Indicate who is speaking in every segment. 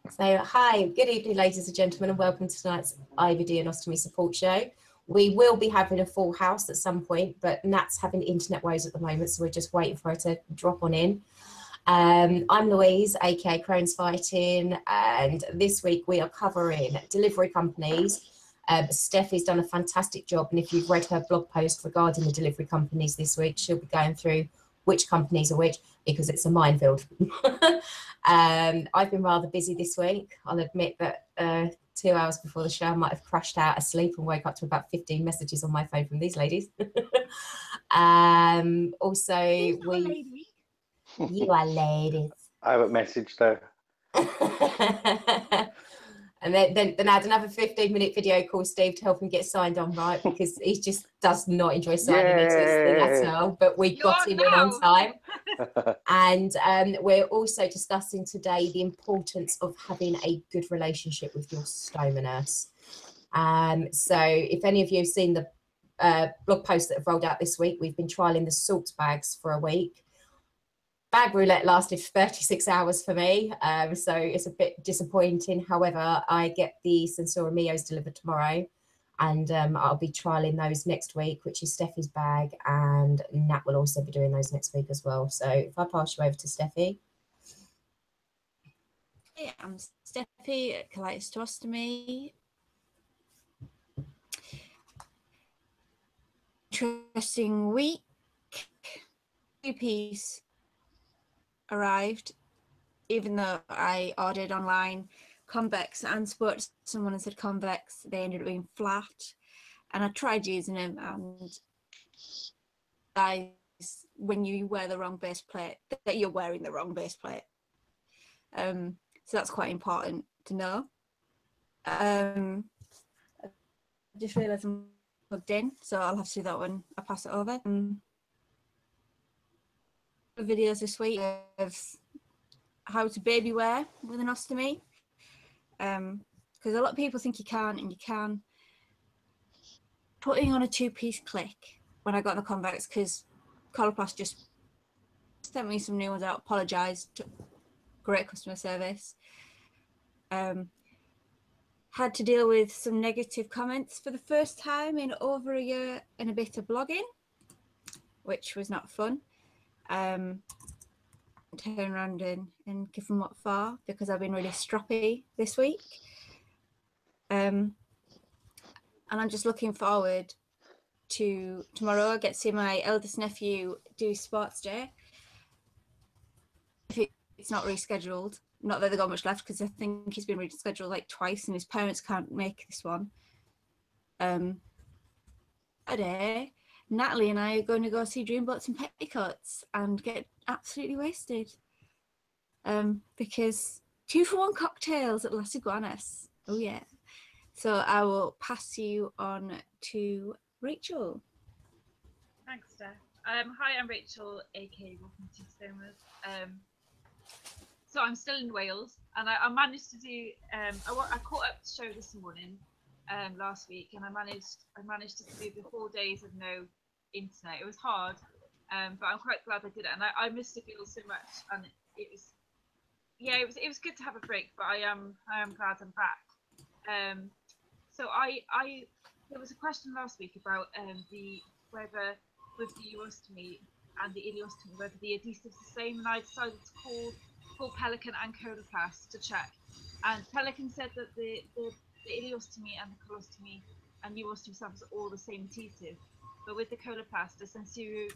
Speaker 1: So, hi, good evening, ladies and gentlemen, and welcome to tonight's IBD and Ostomy Support Show. We will be having a full house at some point, but Nat's having internet woes at the moment, so we're just waiting for her to drop on in. I'm Louise, aka Crohn's Fighting, and this week we are covering delivery companies. Steffi's done a fantastic job, and if you've read her blog post regarding the delivery companies this week, she'll be going through which companies are which, because it's a minefield. I've been rather busy this week. I'll admit that 2 hours before the show, I might have crashed out asleep and woke up to about 15 messages on my phone from these ladies. Also, you are ladies.
Speaker 2: I haven't messaged her.
Speaker 1: And then I had another 15-minute video call Steve to help him get signed on right, because he just does not enjoy signing into this thing at all. But we got him in on time. And we're also discussing today the importance of having a good relationship with your stoma nurse. So if any of you have seen the blog posts that have rolled out this week, we've been trialing the salt bags for a week. Bag roulette lasted 36 hours for me, so it's a bit disappointing. However, I get the Sensora Mios delivered tomorrow, and I'll be trialing those next week, which is Steffi's bag, and Nat will also be doing those next week as well. So if I pass you over to Steffi.
Speaker 3: Hey, I'm Steffi at Colitis to Ostomy. Interesting week. Two-piece arrived, even though I ordered online convex and spoke to someone and said convex. They ended up being flat, and I tried using them, and guys, when you wear the wrong base plate, that you're wearing the wrong base plate. So that's quite important to know. I just realised I'm plugged in, so I'll have to do that when I pass it over. Videos this week of how to baby wear with an ostomy, because a lot of people think you can't, and you can. Putting on a two-piece click when I got the convex, because Coloplast just sent me some new ones out, apologised, great customer service. Had to deal with some negative comments for the first time in over a year and a bit of blogging, which was not fun. Turn around and give them what for, because I've been really stroppy this week. And I'm just looking forward to tomorrow. I get to see my eldest nephew do sports day. If it's not rescheduled, not that they've got much left, because I think he's been rescheduled like twice and his parents can't make this one. Today, Natalie and I are going to go see Dreamboats and Petticoats and get absolutely wasted. Because 2-for-1 cocktails at Las Iguanas. Oh yeah. So I will pass you on to Rachel.
Speaker 4: Thanks, Steph. Hi, I'm Rachel, aka Welcome to Stomas. So I'm still in Wales, and I managed to do. I caught up the show this morning, last week, and I managed to do the 4 days of no internet. It was hard, but I'm quite glad I did it, and I missed the girls so much, and it was good to have a break, but I am glad I'm back. So there was a question last week about whether with the urostomy and the ileostomy whether the adhesive's the same, and I decided to call Pelican and Coloplast to check, and Pelican said that the ileostomy and the colostomy and urostomy samples are all the same adhesive, but with the Coloplast, the Sensora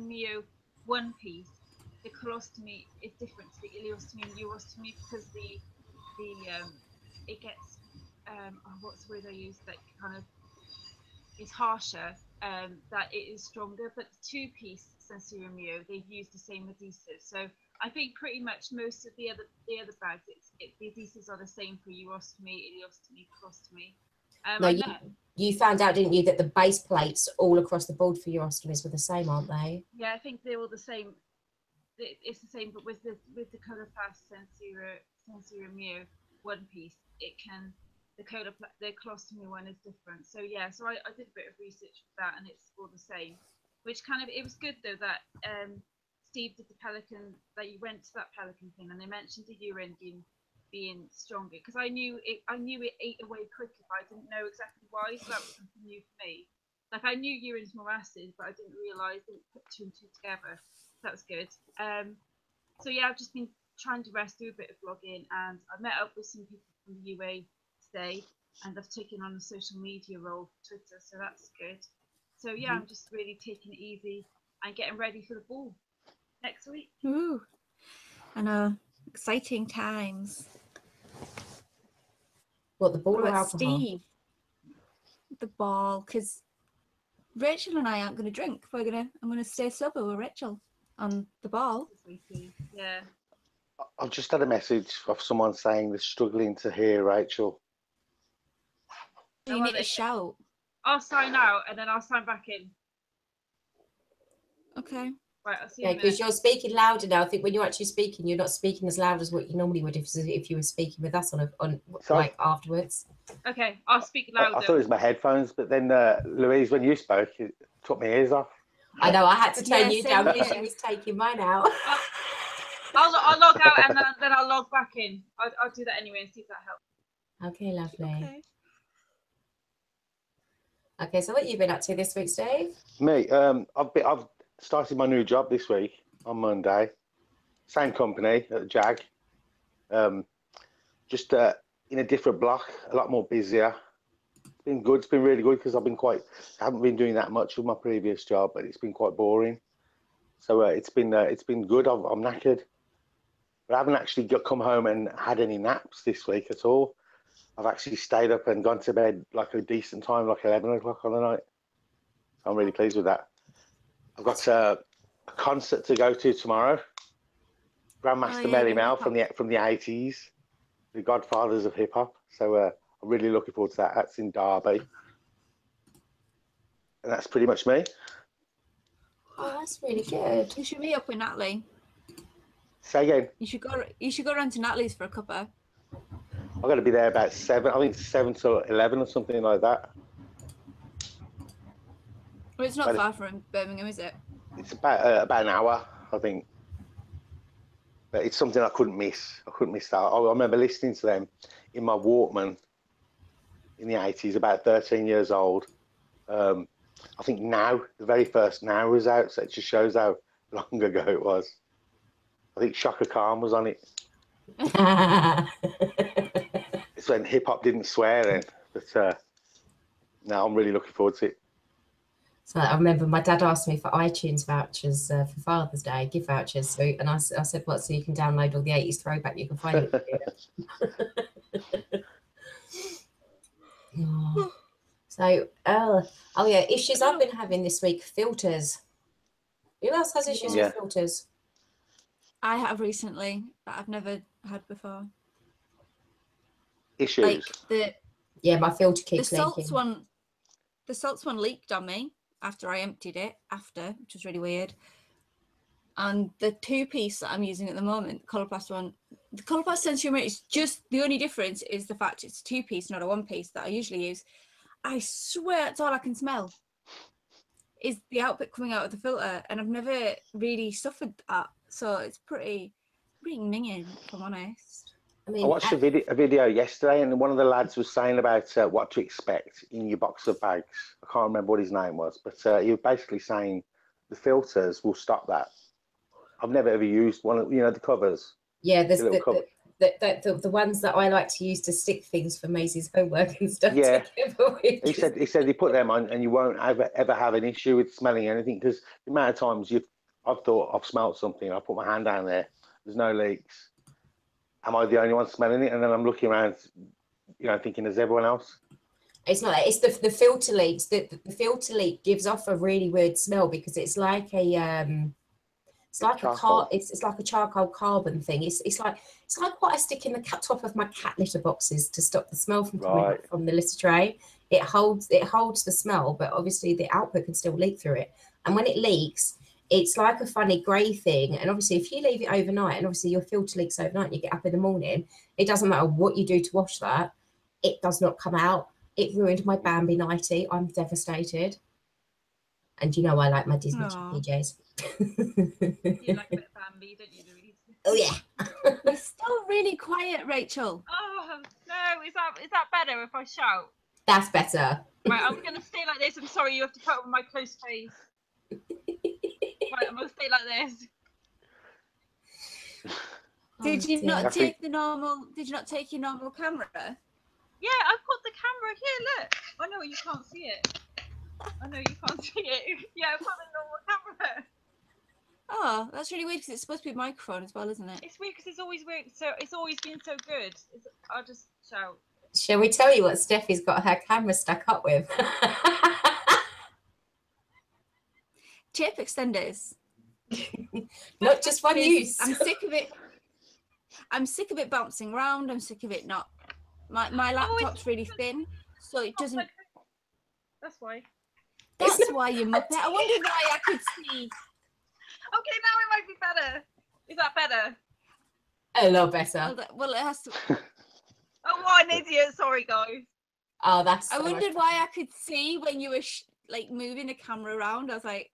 Speaker 4: Mio one piece, the colostomy is different to the ileostomy and urostomy, because it gets what's the word I use, that kind of is harsher, that it is stronger. But the two-piece Sensora Mio, they've used the same adhesive, so I think pretty much most of the other bags, the adhesives are the same for urostomy, ileostomy, colostomy.
Speaker 1: You found out, didn't you, that the base plates all across the board for urostomies were the same, aren't they?
Speaker 4: Yeah, I think they're all the same. It's the same, but with the Coloplast Sensora Mio one piece, the colostomy one is different. So yeah, so I did a bit of research with that, and it's all the same. Which kind of, it was good though that Steve did the Pelican, that you went to that Pelican thing, and they mentioned the urine being being stronger, because I knew it ate away quicker, but I didn't know exactly why. So that was something new for me. Like, I knew urine more acid, but I didn't realise, didn't put two and two together. That was good. So yeah, I've just been trying to rest, do a bit of vlogging, and I met up with some people from the UA today, and I've taken on a social media role for Twitter, so that's good. So yeah, I'm just really taking it easy and getting ready for the ball next week.
Speaker 3: Ooh, I know, exciting times.
Speaker 1: What, the ball
Speaker 3: What
Speaker 1: or
Speaker 3: about
Speaker 1: alcohol?
Speaker 3: Steve? The ball, because Rachel and I aren't going to drink. I'm going to stay sober with Rachel on the ball.
Speaker 4: Yeah.
Speaker 2: I've just had a message of someone saying they're struggling to hear Rachel.
Speaker 3: So you need to shout.
Speaker 4: I'll sign out and then I'll sign back in.
Speaker 3: Okay.
Speaker 4: Right, I'll see you.
Speaker 1: Yeah, because you're speaking louder now. I think when you're actually speaking, you're not speaking as loud as what you normally would if you were speaking with us like afterwards.
Speaker 4: Okay, I'll speak louder.
Speaker 2: I thought it was my headphones, but then Louise, when you spoke, it took my ears off.
Speaker 1: I know, I had to turn you down because she was taking mine out.
Speaker 4: I'll log out and then I'll log back in. I'll do that anyway and see if that helps.
Speaker 1: Okay, lovely. Okay, so what have you been up to this week, Steve?
Speaker 2: Me, I've started my new job this week on Monday. Same company at Jag. Just in a different block, a lot more busier. It's been good. It's been really good because I haven't been doing that much with my previous job, but it's been quite boring. So it's been good. I'm knackered, but I haven't actually come home and had any naps this week at all. I've actually stayed up and gone to bed like a decent time, like 11 o'clock on the night. So I'm really pleased with that. I've got a concert to go to tomorrow. Grandmaster Melly Mel from the 80s, the godfathers of hip hop. So I'm really looking forward to that. That's in Derby, and that's pretty much me.
Speaker 1: Oh, that's really good.
Speaker 3: You should meet up with Natalie.
Speaker 2: Say again.
Speaker 3: You should go round to Natalie's for a cuppa.
Speaker 2: I've got to be there about 7. I think 7 till 11 or something like that.
Speaker 3: Well, it's not far from Birmingham, is it?
Speaker 2: It's about an hour, I think. But it's something I couldn't miss. I couldn't miss that. I remember listening to them in my Walkman in the 80s, about 13 years old. I think Now, the very first Now was out, so it just shows how long ago it was. I think Shaka Khan was on it. It's when hip hop didn't swear then, but now I'm really looking forward to it.
Speaker 1: So I remember my dad asked me for iTunes vouchers for Father's Day, gift vouchers. So, and I said, what? So you can download all the 80s throwback you can find. So, oh yeah, issues I've been having this week, filters. Who else has issues with filters?
Speaker 3: I have recently, but I've never had before.
Speaker 2: Issues?
Speaker 3: Like
Speaker 1: my filter keeps leaking.
Speaker 3: The salts one leaked on me after I emptied it, which was really weird. And the 2-piece that I'm using at the moment, Coloplast one, the Coloplast Sensory is just, the only difference is the fact it's a 2-piece, not a 1-piece that I usually use. I swear that's all I can smell is the output coming out of the filter, and I've never really suffered that. So it's pretty minging, if I'm honest.
Speaker 2: I watched a video yesterday, and one of the lads was saying about what to expect in your box of bags. I can't remember what his name was, but he was basically saying the filters will stop that. I've never ever used one of, the covers.
Speaker 1: Yeah, there's the ones that I like to use to stick things for Maisie's homework and stuff.
Speaker 2: Yeah, he said he put them on, and you won't ever have an issue with smelling anything, because the amount of times I've thought I've smelled something, I put my hand down there, there's no leaks. Am I the only one smelling it? And then I'm looking around, thinking, is everyone else?
Speaker 1: It's not. It's the filter leaks. The filter leak gives off a really weird smell because it's like a it's like a charcoal carbon thing. It's like what I stick in the top of my cat litter boxes to stop the smell from coming out from the litter tray. It holds the smell, but obviously the output can still leak through it. And when it leaks, it's like a funny grey thing. And obviously, if you leave it overnight, and obviously your filter leaks overnight, and you get up in the morning, it doesn't matter what you do to wash that, it does not come out. It ruined my Bambi nightie. I'm devastated. And I like my Disney PJs.
Speaker 4: You like a bit of Bambi, don't you, Louise?
Speaker 1: Oh yeah.
Speaker 3: You're still really quiet, Rachel.
Speaker 4: Oh no, is that better if I shout?
Speaker 1: That's better.
Speaker 4: Right, I'm gonna stay like this. I'm sorry, you have to put on my close face. Right, I'm gonna stay like this.
Speaker 3: Did you
Speaker 1: dear.
Speaker 3: not take the normal? Did you not take your normal camera?
Speaker 4: Yeah, I've got the camera here. Look. Oh no, you can't see it. I know you can't see it. Yeah, I've got the normal camera.
Speaker 3: Oh, that's really weird because it's supposed to be a microphone as well, isn't it?
Speaker 4: It's weird because it's always weird. So it's always been so good. I'll just shout.
Speaker 1: Shall we tell you what Steffi's got her camera stuck up with?
Speaker 3: Tape extenders.
Speaker 1: Not just one use.
Speaker 3: I'm sick of it. I'm sick of it bouncing around. I'm sick of it not. My laptop's really thin, so it doesn't.
Speaker 4: That's why.
Speaker 3: That's why you muppet. I wondered why I could see.
Speaker 4: Okay, now it might be better. Is that better?
Speaker 1: A lot better.
Speaker 3: Well, it has to.
Speaker 4: Oh, what an idiot! Sorry, guys.
Speaker 1: Oh, that's.
Speaker 3: I
Speaker 1: so
Speaker 3: wondered
Speaker 1: much
Speaker 3: why I could see when you were like moving the camera around. I was like,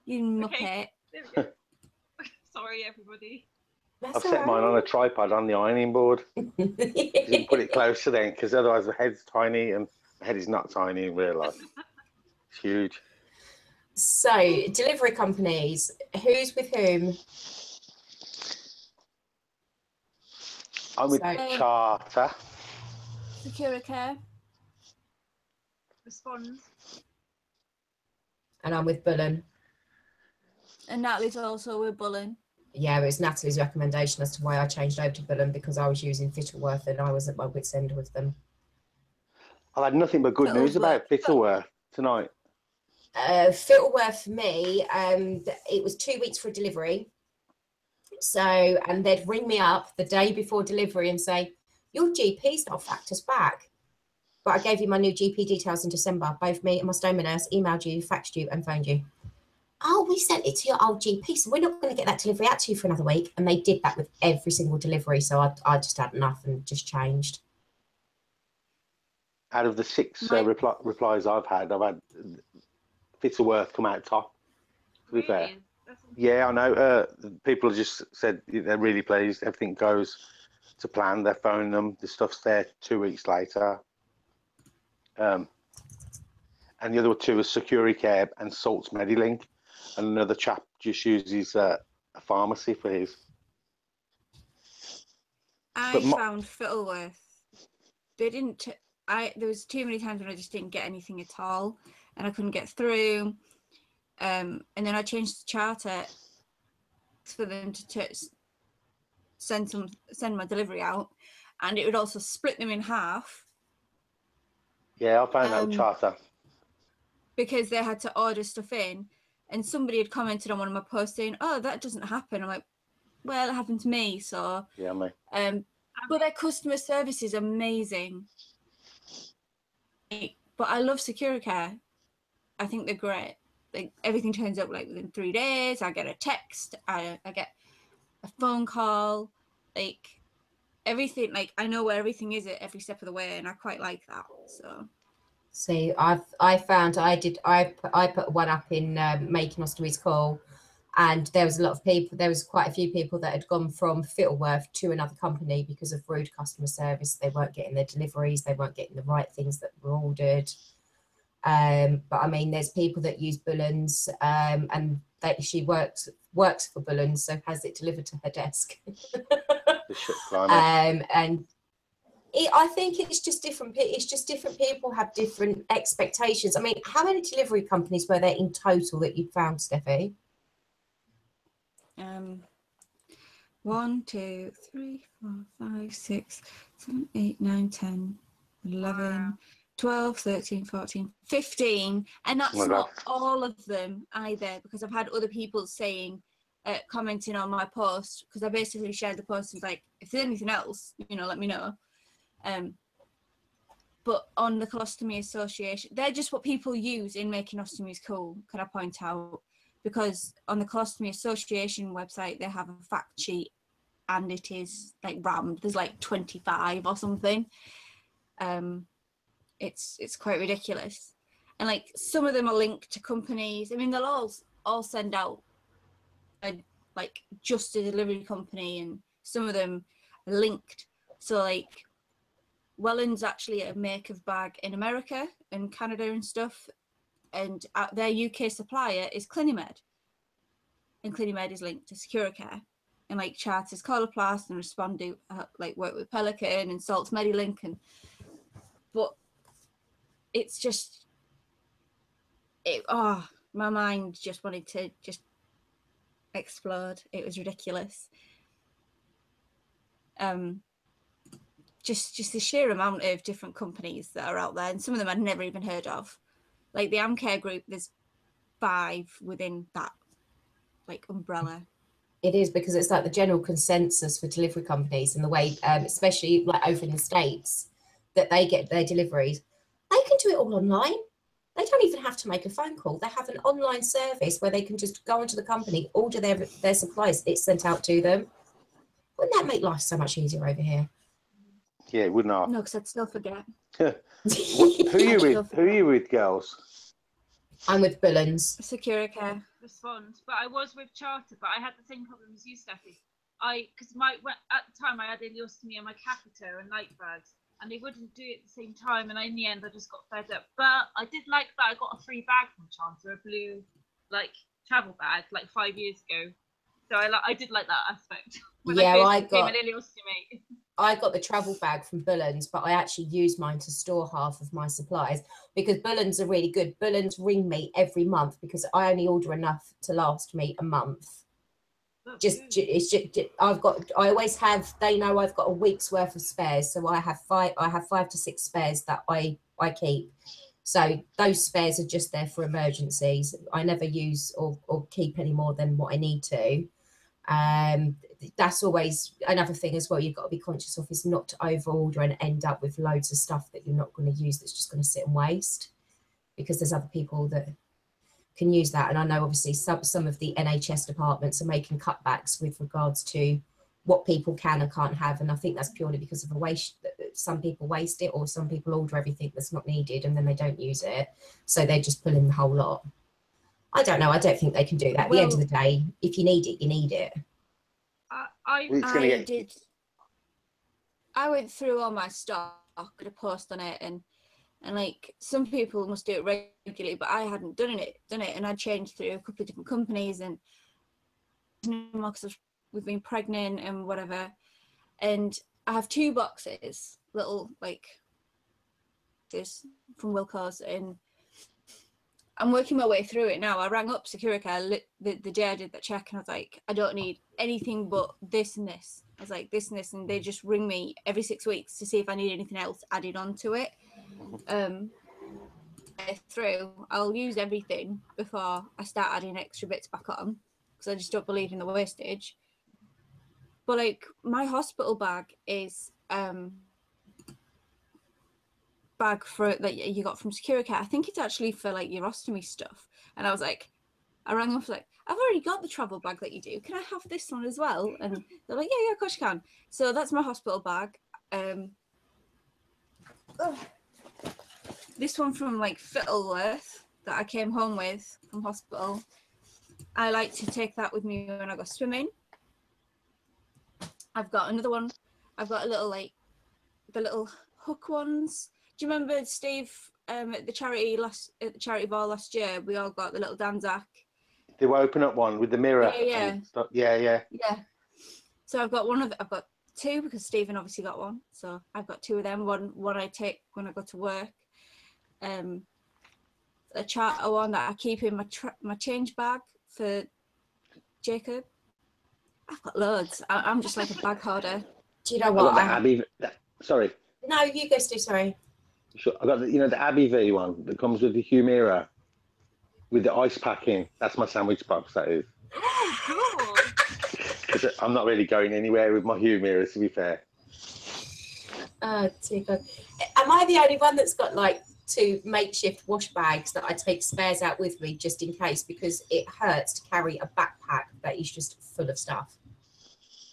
Speaker 3: you muppet.
Speaker 4: Okay. There we go. Sorry, everybody.
Speaker 1: That's
Speaker 2: I've set mine on a tripod on the ironing board. You can put it closer then, because otherwise the head's tiny and the head is not tiny in real life. It's huge.
Speaker 1: So, delivery companies, who's with whom?
Speaker 2: I'm with
Speaker 1: So-
Speaker 2: Charter.
Speaker 3: Securicare.
Speaker 4: Responds.
Speaker 1: And I'm with Bullen.
Speaker 3: And Natalie's also with Bullen.
Speaker 1: Yeah, it was Natalie's recommendation as to why I changed over to Bullen, because I was using Fittleworth and I was at my wit's end with them.
Speaker 2: I've had nothing but good news about Fittleworth tonight.
Speaker 1: Fittleworth for me, it was 2 weeks for a delivery. So, and they'd ring me up the day before delivery and say, your GP's not faxed us back. But I gave you my new GP details in December. Both me and my Stoma nurse emailed you, faxed you and phoned you. Oh, we sent it to your old GP, so we're not going to get that delivery out to you for another week. And they did that with every single delivery. So I just had enough and just changed.
Speaker 2: Out of the 6 replies I've had Fittleworth come out top, to be fair. Yeah, I know. People just said they're really pleased. Everything goes to plan. They're phoning them. The stuff's there 2 weeks later. And the other 2 are Securicare and Salt's Medilink. And another chap just uses a pharmacy for his.
Speaker 3: I found Fittleworth. They didn't. There was too many times when I just didn't get anything at all, and I couldn't get through. And then I changed the charter for them to send my delivery out, and it would also split them in half.
Speaker 2: Yeah, I found that with Charter.
Speaker 3: Because they had to order stuff in, and somebody had commented on one of my posts saying, "Oh, that doesn't happen." I'm like, "Well, it happened to me." So
Speaker 2: yeah, mate.
Speaker 3: But their customer service is amazing. But I love Securicare. I think they're great. Like, everything turns up like within 3 days. I get a text. I get a phone call. Like, everything. Like, I know where everything is at every step of the way, and I quite like that. So.
Speaker 1: See, I put one up in Making Ostomy's Call, and there was a lot of people. There was quite a few people that had gone from Fittleworth to another company because of rude customer service. They weren't getting their deliveries. They weren't getting the right things that were ordered. But I mean, there's people that use Bullen's, and that she works for Bullen's, so has it delivered to her desk. And I think it's just different. It's just different people have different expectations. I mean, how many delivery companies were there in total that you found, Steffi?
Speaker 3: 1, 2, 3, 4, 5, 6, 7, 8, 9, 10, 11, 12, 13, 14, 15. And that's not all of them either, because I've had other people saying, commenting on my post, because I basically shared the post and was like, if there's anything else, let me know. But on the Colostomy Association, they're just what people use in Making Ostomies Cool, can I point out? Because on the Colostomy Association website, they have a fact sheet, and it is like rammed. There's like 25 or something. It's quite ridiculous. And like, some of them are linked to companies. I mean, they'll all send out like just a delivery company, and some of them are linked. So like Welland's actually a make of bag in America and Canada and stuff, and their UK supplier is Clinimed, and Clinimed is linked to Securicare, and like Charters Coloplast and Respondu like work with Pelican and Salts Medilink, and but it's just my mind just wanted to just explode. It was ridiculous. Just the sheer amount of different companies that are out there, and some of them I'd never even heard of. Like the Amcare group, there's 5 within that like umbrella.
Speaker 1: It is, because it's like the general consensus for delivery companies, and the way, especially like over in the States, that they get their deliveries. They can do it all online. They don't even have to make a phone call. They have an online service where they can just go onto the company, order their supplies, it's sent out to them. Wouldn't that make life so much easier over here?
Speaker 2: Yeah, it would not.
Speaker 3: No, because I'd still forget.
Speaker 2: Who are you with? Who are you with, girls?
Speaker 1: I'm with Bullens.
Speaker 3: Securicare.
Speaker 4: Respond, but I was with Charter, but I had the same problem as you, Steffi. Because at the time I had ileostomy and my catheter and night bags, and they wouldn't do it at the same time, and in the end I just got fed up. But I did like that I got a free bag from Charter, a blue like travel bag, like 5 years ago. So I did like that aspect.
Speaker 1: Yeah, I got the
Speaker 4: I
Speaker 1: travel bag from Bullens, but I actually use mine to store half of my supplies, because Bullens are really good. Bullens ring me every month because I only order enough to last me a month. I always have, they know I've got a week's worth of spares, so I have 5 to 6 spares that I keep. So those spares are just there for emergencies. I never use or keep any more than what I need to. That's always another thing as well you've got to be conscious of, is not to over order and end up with loads of stuff that you're not going to use, that's just going to sit and waste, because there's other people that can use that. And I know obviously some of the NHS departments are making cutbacks with regards to what people can and can't have, and I think that's purely because of a waste. Some people waste it, or some people order everything that's not needed and then they don't use it, so they're just pulling the whole lot. I don't know. I don't think they can do that. At the end of the day, if you need it, you need it.
Speaker 3: I went through all my stock, did a post on it, and like some people must do it regularly, but I hadn't done it, and I changed through a couple of different companies, and because we've been pregnant and whatever, and I have 2 boxes, little like this from Wilco's, and I'm working my way through it now. I rang up Securicare the day I did that check, and I was like, I don't need anything but this and this. I was like, this and this, and they just ring me every 6 weeks to see if I need anything else added onto it. I'll use everything before I start adding extra bits back on, because I just don't believe in the wastage. But like my hospital bag is bag for that you got from Securicare. I think it's actually for like your ostomy stuff, and I was like, I rang up like, I've already got the travel bag that you do, can I have this one as well? And they're like, yeah, of course you can. So that's my hospital bag. This one from like Fittleworth that I came home with from hospital, I like to take that with me when I go swimming. I've got another one. I've got a little like the little hook ones. Do you remember, Steve, at the charity ball last year, we all got the little Danzak?
Speaker 2: They will open up one with the mirror.
Speaker 3: Yeah.
Speaker 2: Yeah.
Speaker 3: So I've got 2, because Stephen obviously got one. So I've got 2 of them. One I take when I go to work. A Charter one that I keep in my change bag for Jacob. I've got loads. I'm just like a bag hoarder.
Speaker 1: Do you know what?
Speaker 2: Sorry.
Speaker 1: No, you go, Steve. Sorry.
Speaker 2: Sure. I got the Abbey V one that comes with the Humira with the ice packing. That's my sandwich box. That is.
Speaker 4: Oh, cool.
Speaker 2: Because I'm not really going anywhere with my Humira, to be fair.
Speaker 1: Oh dear God. Am I the only one that's got like 2 makeshift wash bags that I take spares out with me just in case, because it hurts to carry a backpack that is just full of stuff?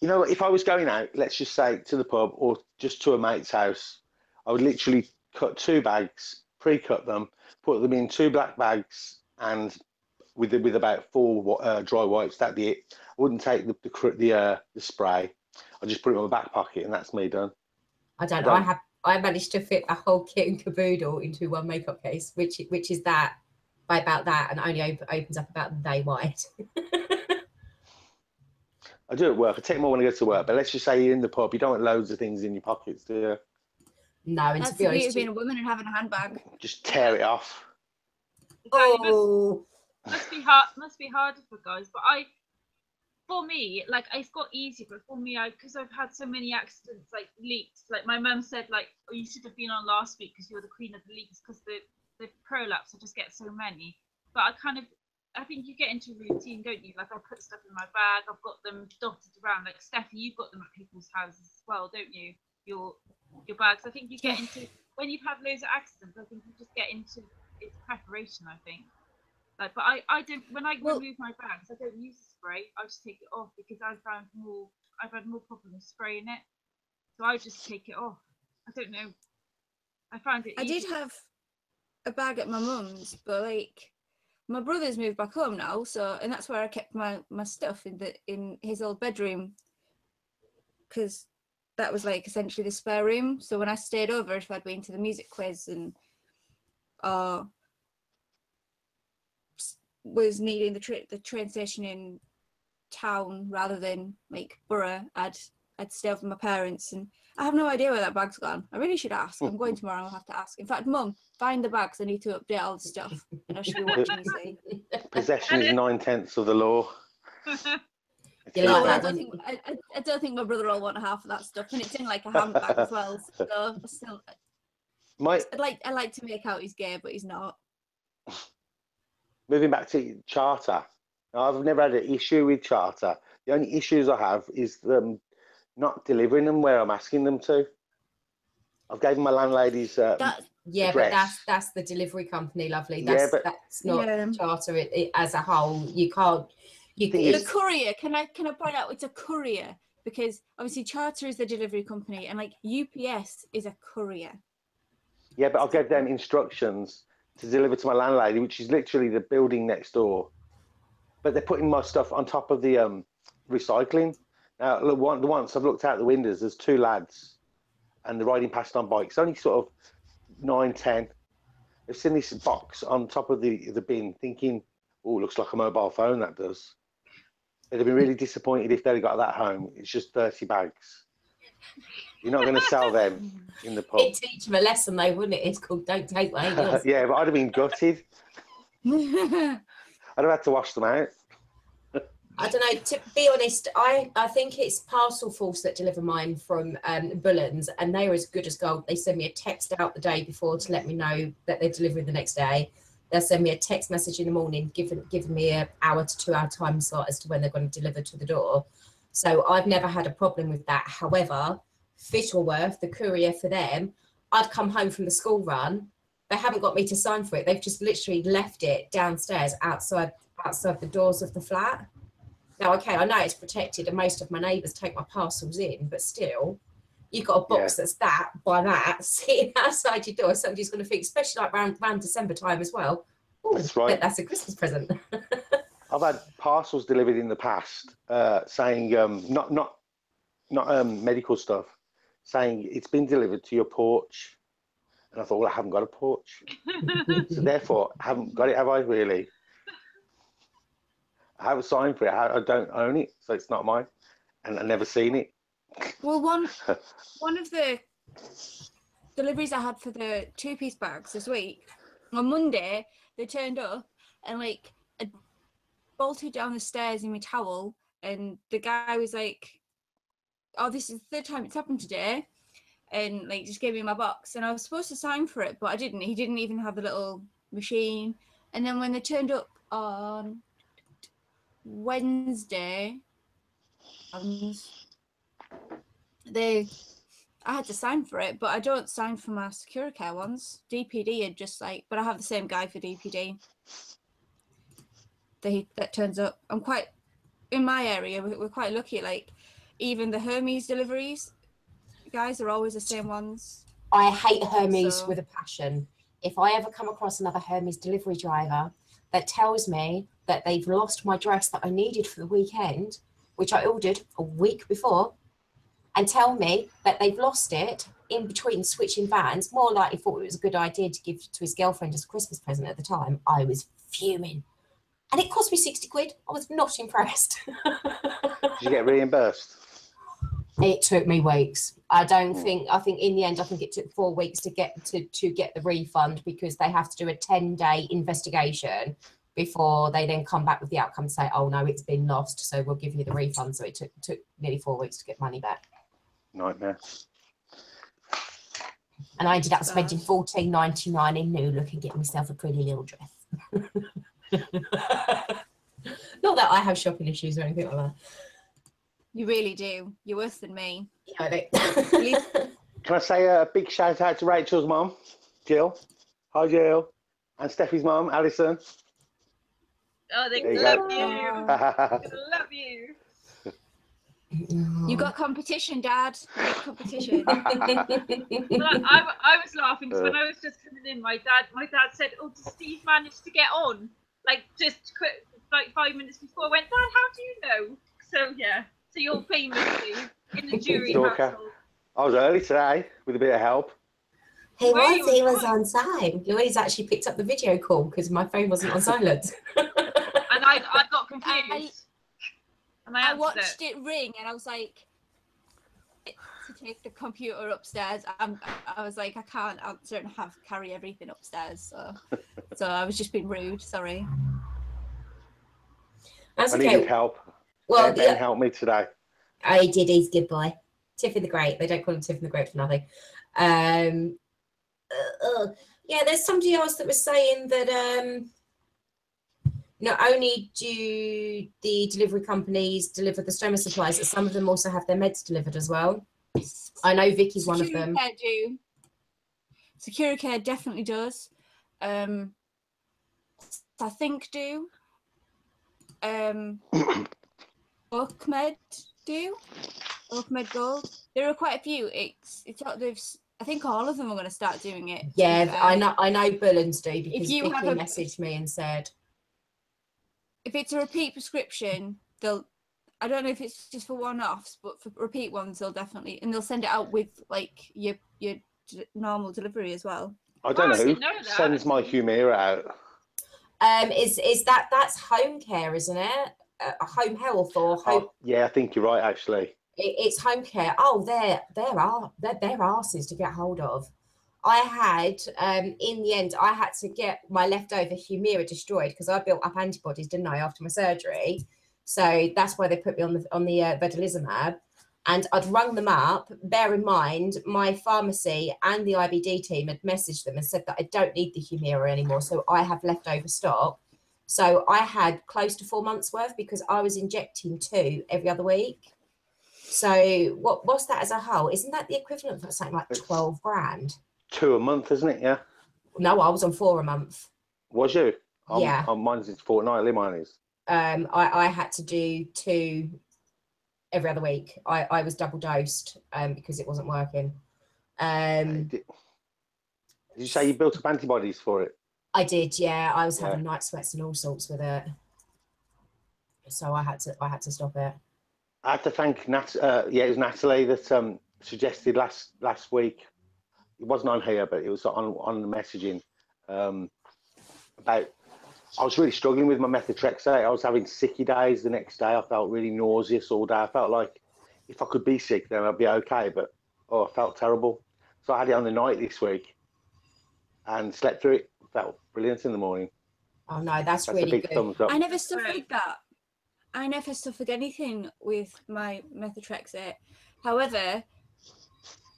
Speaker 2: You know, if I was going out, let's just say to the pub or just to a mate's house, I would literally cut 2 bags, pre-cut them, put them in 2 black bags, and with about 4 dry wipes. That'd be it. I wouldn't take the spray. I just put it in my back pocket and that's me done.
Speaker 1: I don't know. I managed to fit a whole kit and caboodle into one makeup case, which is that by about that, and only opens up about day wide.
Speaker 2: I do at work. I take more when I go to work, but let's just say you're in the pub, you don't want loads of things in your pockets, do you?
Speaker 1: No, and
Speaker 3: That's
Speaker 1: to be
Speaker 3: the beauty
Speaker 1: honest,
Speaker 3: of being a woman and having a handbag.
Speaker 2: Just tear it off.
Speaker 1: oh,
Speaker 4: Must be harder for guys, but for me, like, it's got easier, but for me, because I've had so many accidents, like leaks. Like my mum said, like, oh, you should have been on last week because you're the queen of the leaks, because the prolapse, I just get so many. But I think you get into routine, don't you? Like, I put stuff in my bag, I've got them dotted around. Like Steffi, you've got them at people's houses as well, don't you? Your bags. I think you get into, when you've had loads of accidents, I think you just get into its preparation, I think. Like, but I don't, when I remove my bags, I don't use the spray. I just take it off because I've had more problems spraying it. So I just take it off. I don't know. I find it easy.
Speaker 3: I did have a bag at my mum's, but like my brother's moved back home now, so, and that's where I kept my stuff in his old bedroom, because that was like essentially the spare room. So when I stayed over, if I'd been to the music quiz and was needing the train station in town rather than like borough, I'd stay over with my parents, and I have no idea where that bag's gone. I really should ask. I'm going tomorrow, I'll have to ask. In fact, Mum, find the bags. I need to update all the stuff, and I should be watching you see.
Speaker 2: Possession is 9/10 of the law.
Speaker 1: You like that,
Speaker 3: I don't think my brother will want half of that stuff, and it's in like a handbag as well. So still, I like to make out he's gay, but he's not.
Speaker 2: Moving back to charter, I've never had an issue with charter. The only issues I have is them not delivering them where I'm asking them to. I've given my landlady's
Speaker 1: but that's the delivery company, lovely. That's not charter it as a whole. You can't.
Speaker 3: The courier. Can I point out it's a courier, because obviously charter is the delivery company, and like UPS is a courier.
Speaker 2: Yeah, but I'll give them instructions to deliver to my landlady, which is literally the building next door. But they're putting my stuff on top of the recycling. Now, look, once I've looked out the windows, there's two lads, and they're riding past on bikes, only sort of 9, 10. They've seen this box on top of the bin, thinking, oh, looks like a mobile phone, that does. They'd have been really disappointed if they'd got that home. It's just 30 bags. You're not going to sell them in the pub.
Speaker 1: It'd teach them a lesson, though, wouldn't it? It's called don't take what ain't yours.
Speaker 2: Yeah, but I'd have been gutted. I'd have had to wash them out.
Speaker 1: I don't know, to be honest, I think it's Parcel Force that deliver mine from Bullens, and they are as good as gold. They send me a text out the day before to let me know that they're delivering the next day. They'll send me a text message in the morning, giving me an hour to 2 hour time slot as to when they're going to deliver to the door. So I've never had a problem with that. However, Fittleworth, the courier for them, I'd come home from the school run. They haven't got me to sign for it. They've just literally left it downstairs outside the doors of the flat. Now, okay, I know it's protected and most of my neighbours take my parcels in, but still, you've got a box that's that by that sitting outside your door. Somebody's going to think, especially like around December time as well. Ooh,
Speaker 2: that's right.
Speaker 1: That's a Christmas present.
Speaker 2: I've had parcels delivered in the past saying, not medical stuff, saying it's been delivered to your porch. And I thought, well, I haven't got a porch. So therefore, I haven't got it, have I, really? I have a sign for it. I don't own it, so it's not mine. And I've never seen it.
Speaker 3: Well, one of the deliveries I had for the 2-piece bags this week, on Monday, they turned up and like I bolted down the stairs in my towel, and the guy was like, oh, this is the 3rd time it's happened today, and like just gave me my box, and I was supposed to sign for it, but I didn't. He didn't even have the little machine. And then when they turned up on Wednesday, I had to sign for it, but I don't sign for my Securicare ones. DPD are just like, but I have the same guy for DPD. That turns up. I'm quite, in my area, we're quite lucky. Like, even the Hermes deliveries guys are always the same ones.
Speaker 1: I hate Hermes with a passion. If I ever come across another Hermes delivery driver that tells me that they've lost my dress that I needed for the weekend, which I ordered a week before, and tell me that they've lost it in between switching vans. More likely thought it was a good idea to give to his girlfriend as a Christmas present at the time. I was fuming. And it cost me 60 quid. I was not impressed.
Speaker 2: Did you get reimbursed?
Speaker 1: It took me weeks. I think in the end, I think it took 4 weeks to get the refund, because they have to do a 10-day investigation before they then come back with the outcome and say, oh no, it's been lost, so we'll give you the refund. So it took nearly 4 weeks to get money back. Nightmare. And I ended up spending $14.99 in New Look and getting myself a pretty little dress. Not that I have shopping issues or anything like that.
Speaker 3: You really do. You're worse than me.
Speaker 1: Yeah, I do.
Speaker 2: Can I say a big shout out to Rachel's mum, Jill? Hi, Jill. And Steffi's mum, Alison.
Speaker 4: Oh, they love you. They love you.
Speaker 3: You got competition, Dad. You got competition.
Speaker 4: Well, I was laughing because when I was just coming in, my dad said, "Oh, does Steve manage to get on?" Like just quick, like 5 minutes before. I went, "Dad, how do you know?" So yeah, so you're famously in the jury household.
Speaker 2: I was early today with a bit of help.
Speaker 1: He was on time. Louise actually picked up the video call because my phone wasn't on silent.
Speaker 4: And I got confused. And I
Speaker 3: watched it ring, and I was like, to take the computer upstairs. I was like, I can't answer and carry everything upstairs. So I was just being rude. Sorry.
Speaker 1: That's
Speaker 2: I
Speaker 1: okay.
Speaker 2: needed help.
Speaker 1: Well,
Speaker 2: Ben helped me today.
Speaker 1: I did. He's a good boy. Tiffy the Great. They don't call him Tiffy the Great for nothing. Yeah, there's somebody else that was saying that not only do the delivery companies deliver the stoma supplies, that some of them also have their meds delivered as well. I know Vicky's one of them.
Speaker 3: Securicare definitely does. I think do. Orkmed do. Orkmed Gold. There are quite a few. I think all of them are going to start doing it.
Speaker 1: Yeah, I know Bullens do, because Vicky messaged me and said,
Speaker 3: if it's a repeat prescription, I don't know if it's just for one-offs, but for repeat ones, they'll definitely, and they'll send it out with like your normal delivery as well.
Speaker 2: I don't know who sends my Humira out.
Speaker 1: That's home care, isn't it? Home health or home?
Speaker 2: Oh, yeah, I think you're right. Actually,
Speaker 1: it's home care. Oh, they're asses to get hold of. I had, in the end, I had to get my leftover Humira destroyed because I built up antibodies, didn't I, after my surgery? So that's why they put me on the vedolizumab. And I'd rung them up. Bear in mind, my pharmacy and the IBD team had messaged them and said that I don't need the Humira anymore, so I have leftover stock. So I had close to 4 months worth because I was injecting 2 every other week. So what's that as a whole? Isn't that the equivalent of something like 12 grand?
Speaker 2: 2 a month, isn't it? Yeah.
Speaker 1: No, I was on 4 a month.
Speaker 2: Was you?
Speaker 1: Yeah.
Speaker 2: Mine's fortnightly. Mine is.
Speaker 1: I had to do 2 every other week. I was double dosed because it wasn't working.
Speaker 2: Did you say you built up antibodies for it?
Speaker 1: I did, yeah. I was having night sweats and all sorts with it, so I had to stop it.
Speaker 2: I have to thank it was Natalie that suggested last week. It wasn't on here, but it was on the messaging about. I was really struggling with my methotrexate. I was having sicky days the next day. I felt really nauseous all day. I felt like if I could be sick, then I'd be okay. But I felt terrible. So I had it on the night this week and slept through it. Felt brilliant in the morning.
Speaker 1: Oh no, that's really
Speaker 2: a big
Speaker 1: good.
Speaker 2: Thumbs up.
Speaker 3: I never suffered that. I never suffered anything with my methotrexate. However,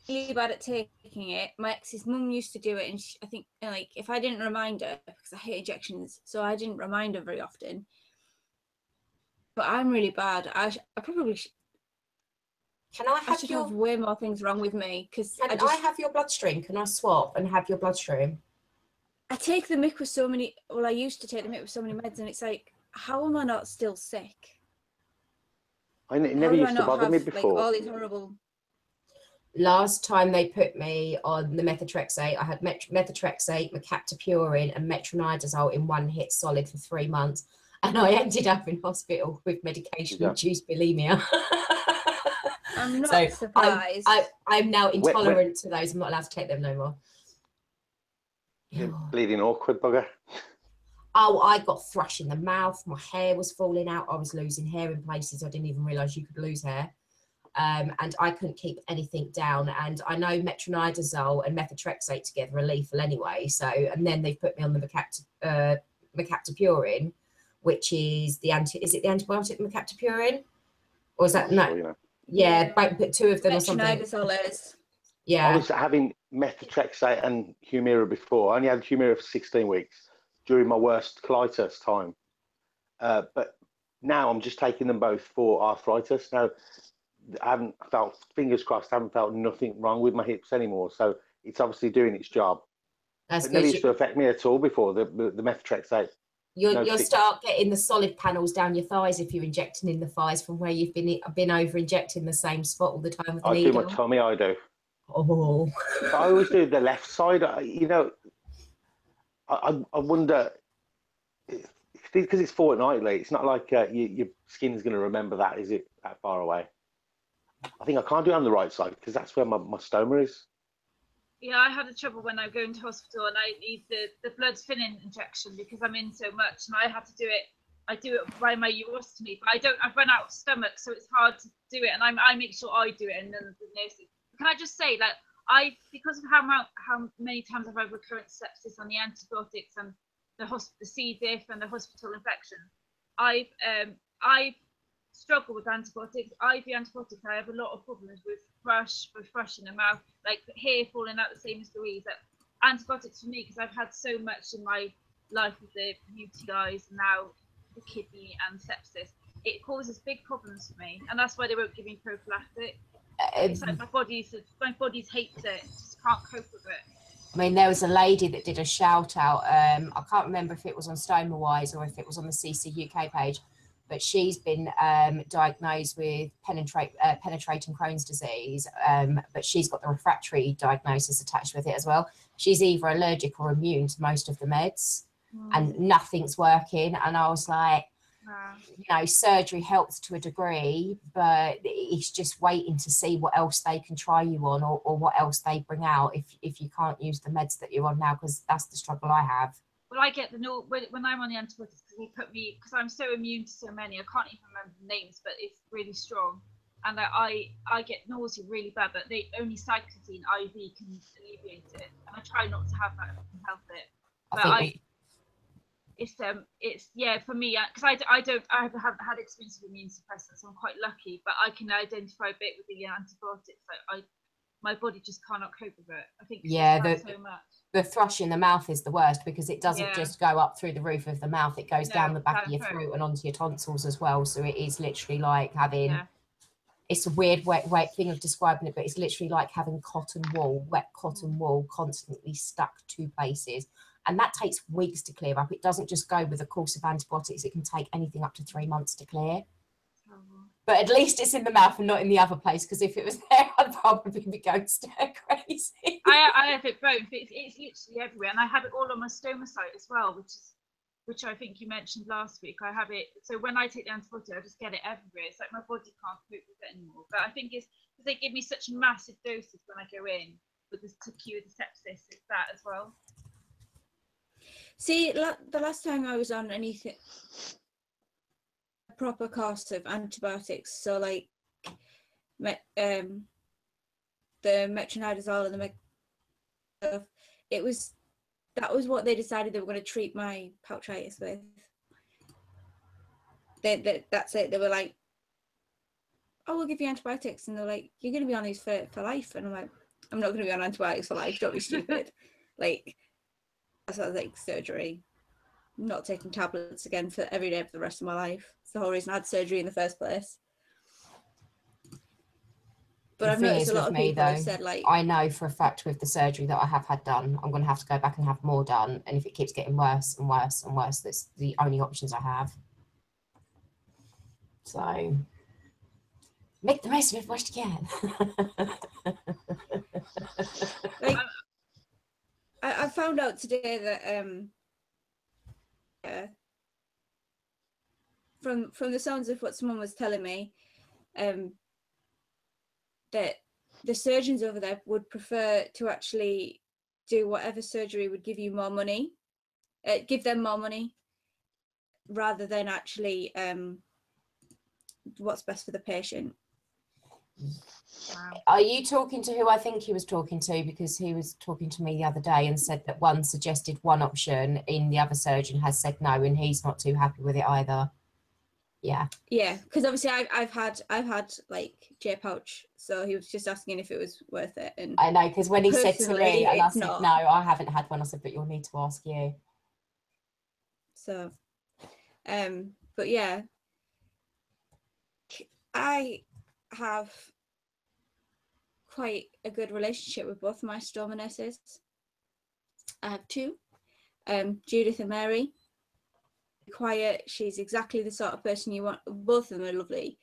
Speaker 3: really bad at taking it. My ex's mum used to do it, and I think like if I didn't remind her, because I hate injections, so I didn't remind her very often. But I'm really bad. I probably I should have way more things wrong with me because
Speaker 1: I have your bloodstream. Can I swap and have your bloodstream?
Speaker 3: I take the mick with so many. Well, I used to take the mick with so many meds, and it's like, how am I not still sick?
Speaker 2: It never used to bother me before.
Speaker 3: Like, all these horrible.
Speaker 1: Last time they put me on the methotrexate, I had methotrexate, mercaptopurine, and metronidazole in one hit solid for 3 months, and I ended up in hospital with medication-induced bulimia.
Speaker 3: I'm not
Speaker 1: So
Speaker 3: surprised.
Speaker 1: I'm now intolerant to those. I'm not allowed to take them no more.
Speaker 2: Bleeding awkward bugger.
Speaker 1: Oh, I got thrush in the mouth. My hair was falling out. I was losing hair in places I didn't even realise you could lose hair. And I couldn't keep anything down. And I know metronidazole and methotrexate together are lethal anyway. So, and then they've put me on the mercaptopurine, which is the is it the antibiotic mercaptopurine? Or is that, no?
Speaker 2: Sure, you know.
Speaker 1: Yeah, but two of them or something.
Speaker 3: Metronidazole is.
Speaker 1: Yeah.
Speaker 2: I was having methotrexate and Humira before. I only had Humira for 16 weeks during my worst colitis time. But now I'm just taking them both for arthritis. Now, I haven't felt, fingers crossed, I haven't felt nothing wrong with my hips anymore. So it's obviously doing its job.
Speaker 1: That's
Speaker 2: It
Speaker 1: good.
Speaker 2: never used to affect me at all before, the methotrexate.
Speaker 1: You'll start getting the solid panels down your thighs if you're injecting in the thighs from where you've been over injecting the same spot all the time with the needle.
Speaker 2: I do my tummy, I do.
Speaker 1: Oh.
Speaker 2: But I always do the left side. You know, I wonder, because it's fortnightly, it's not like your skin's going to remember that, is it, that far away? I think I can't do it on the right side because that's where my stoma is.
Speaker 4: Yeah, I had a trouble when I go into hospital and I need the blood thinning injection because I'm in so much, and I have to do it. I do it by my urostomy, but I've run out of stomach, so it's hard to do it, and I make sure I do it, and then the nurses. Can I just say that because of how many times I've had recurrent sepsis on the antibiotics and the C. diff and the hospital infection, I've struggled with antibiotics. IV antibiotics, I have a lot of problems with thrush in the mouth, like hair falling out, the same as Louise. That antibiotics for me, because I've had so much in my life with the UTIs and now the kidney and sepsis, it causes big problems for me, and that's why they won't give me prophylactic. It's like my body's hates it, just can't cope with it.
Speaker 1: I mean, there was a lady that did a shout out. I can't remember if it was on Stoma Wise or if it was on the CC UK page, but she's been diagnosed with penetrating Crohn's disease, but she's got the refractory diagnosis attached with it as well. She's either allergic or immune to most of the meds, and nothing's working. And I was like, you know, surgery helps to a degree, but it's just waiting to see what else they can try you on, or what else they bring out if you can't use the meds that you're on now, because that's the struggle I have.
Speaker 4: Well, I get when I'm on the antibiotics, because they put me, because I'm so immune to so many, I can't even remember the names, but it's really strong, and I get nausea really bad, but only cyclizine IV can alleviate it, and I try not to have that if I can help it. But it's yeah, for me, because I haven't had experience with immune suppressants, so I'm quite lucky, but I can identify a bit with the antibiotics. Like my body just cannot cope with it. I think so much.
Speaker 1: The thrush in the mouth is the worst, because it doesn't just go up through the roof of the mouth, it goes down the back of your throat and onto your tonsils as well. So it is literally like having, it's a weird way thing of describing it, but it's literally like having wet cotton wool constantly stuck to places. And that takes weeks to clear up. It doesn't just go with a course of antibiotics. It can take anything up to 3 months to clear. But at least it's in the mouth and not in the other place, because if it was there, I'd probably be going stir crazy.
Speaker 4: I have it both. It's literally everywhere, and I have it all on my stoma site as well, which I think you mentioned last week. I have it, so when I take the antibiotic, I just get it everywhere. It's like my body can't cope with it anymore. But I think it's because they give me such massive doses when I go in with this to cure the sepsis. It's that as well.
Speaker 3: See, the last time I was on anything, a proper course of antibiotics, so like the metronidazole and the that was what they decided they were going to treat my pouchitis with. That's it. They were like, oh, we'll give you antibiotics, and they're like, you're going to be on these for life. And I'm like, I'm not going to be on antibiotics for life, don't be stupid. Like, that's like surgery. I'm not taking tablets again for every day for the rest of my life. It's the whole reason I had surgery in the first place. But I've noticed a lot of people have said, like,
Speaker 1: I know for a fact with the surgery that I have had done, I'm going to have to go back and have more done. And if it keeps getting worse and worse and worse, that's the only options I have. So make the most of it whilst you can.
Speaker 3: Like, I found out today that from the sounds of what someone was telling me, that the surgeons over there would prefer to actually do whatever surgery would give you more money, give them more money, rather than actually what's best for the patient.
Speaker 4: Wow.
Speaker 1: Are you talking to who I think he was talking to? Because he was talking to me the other day and said that one suggested one option and the other surgeon has said no, and he's not too happy with it either. Yeah.
Speaker 3: Yeah, because obviously I've had like J pouch, so he was just asking if it was worth it. And
Speaker 1: I know, because when he said to me, and I
Speaker 3: it's
Speaker 1: said
Speaker 3: not.
Speaker 1: no, I haven't had one. I said, but you'll need to ask you.
Speaker 3: So, but yeah, I have quite a good relationship with both of my stoma nurses. I have two, Judith and Mary. Quiet, she's exactly the sort of person you want. Both of them are lovely,